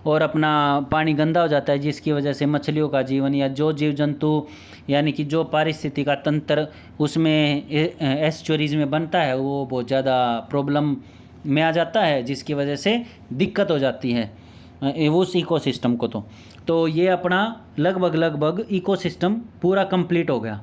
और अपना पानी गंदा हो जाता है, जिसकी वजह से मछलियों का जीवन या जो जीव जंतु यानी कि जो पारिस्थितिकी का तंत्र उसमें एस्चुअरीज में बनता है वो बहुत ज़्यादा प्रॉब्लम में आ जाता है, जिसकी वजह से दिक्कत हो जाती है उस इकोसिस्टम को। तो ये अपना लगभग इकोसिस्टम पूरा कंप्लीट हो गया।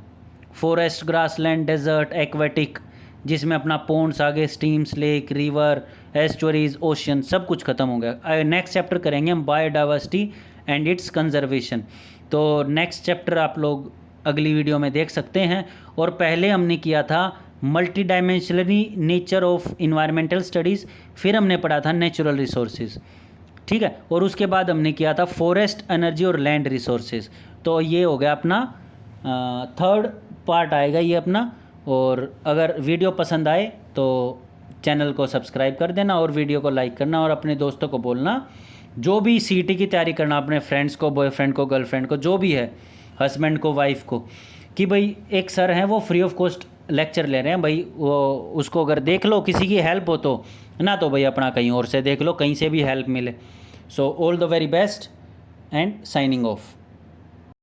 फॉरेस्ट, ग्रासलैंड, डेजर्ट, एक्वेटिक, जिसमें अपना पॉन्ड्स आगे, स्ट्रीम्स, लेक, रिवर, एस्चुअरीज, ओशन, सब कुछ खत्म हो गया। नेक्स्ट चैप्टर करेंगे हम बायोडाइवर्सिटी एंड इट्स कंजर्वेशन। तो नेक्स्ट चैप्टर आप लोग अगली वीडियो में देख सकते हैं। और पहले हमने किया था multi dimensionally nature of environmental studies, फिर हमने पढ़ा था नेचुरल रिसोर्सेज। ठीक है, और उसके बाद हमने किया था फॉरेस्ट, एनर्जी और लैंड रिसोर्सेज। तो ये हो गया अपना थर्ड पार्ट आएगा ये अपना। और अगर वीडियो पसंद आए तो चैनल को सब्सक्राइब कर देना और वीडियो को लाइक करना और अपने दोस्तों को बोलना, जो भी सीटी की तैयारी करना, अपने फ्रेंड्स को, बॉयफ्रेंड को, गर्लफ्रेंड को, जो भी है, हस्बैंड को, वाइफ को, कि भाई एक सर हैं वो फ्री ऑफ कॉस्ट लेक्चर ले रहे हैं भाई, वो उसको अगर देख लो, किसी की हेल्प हो तो, ना तो भाई अपना कहीं और से देख लो, कहीं से भी हेल्प मिले। So all the very best and signing off.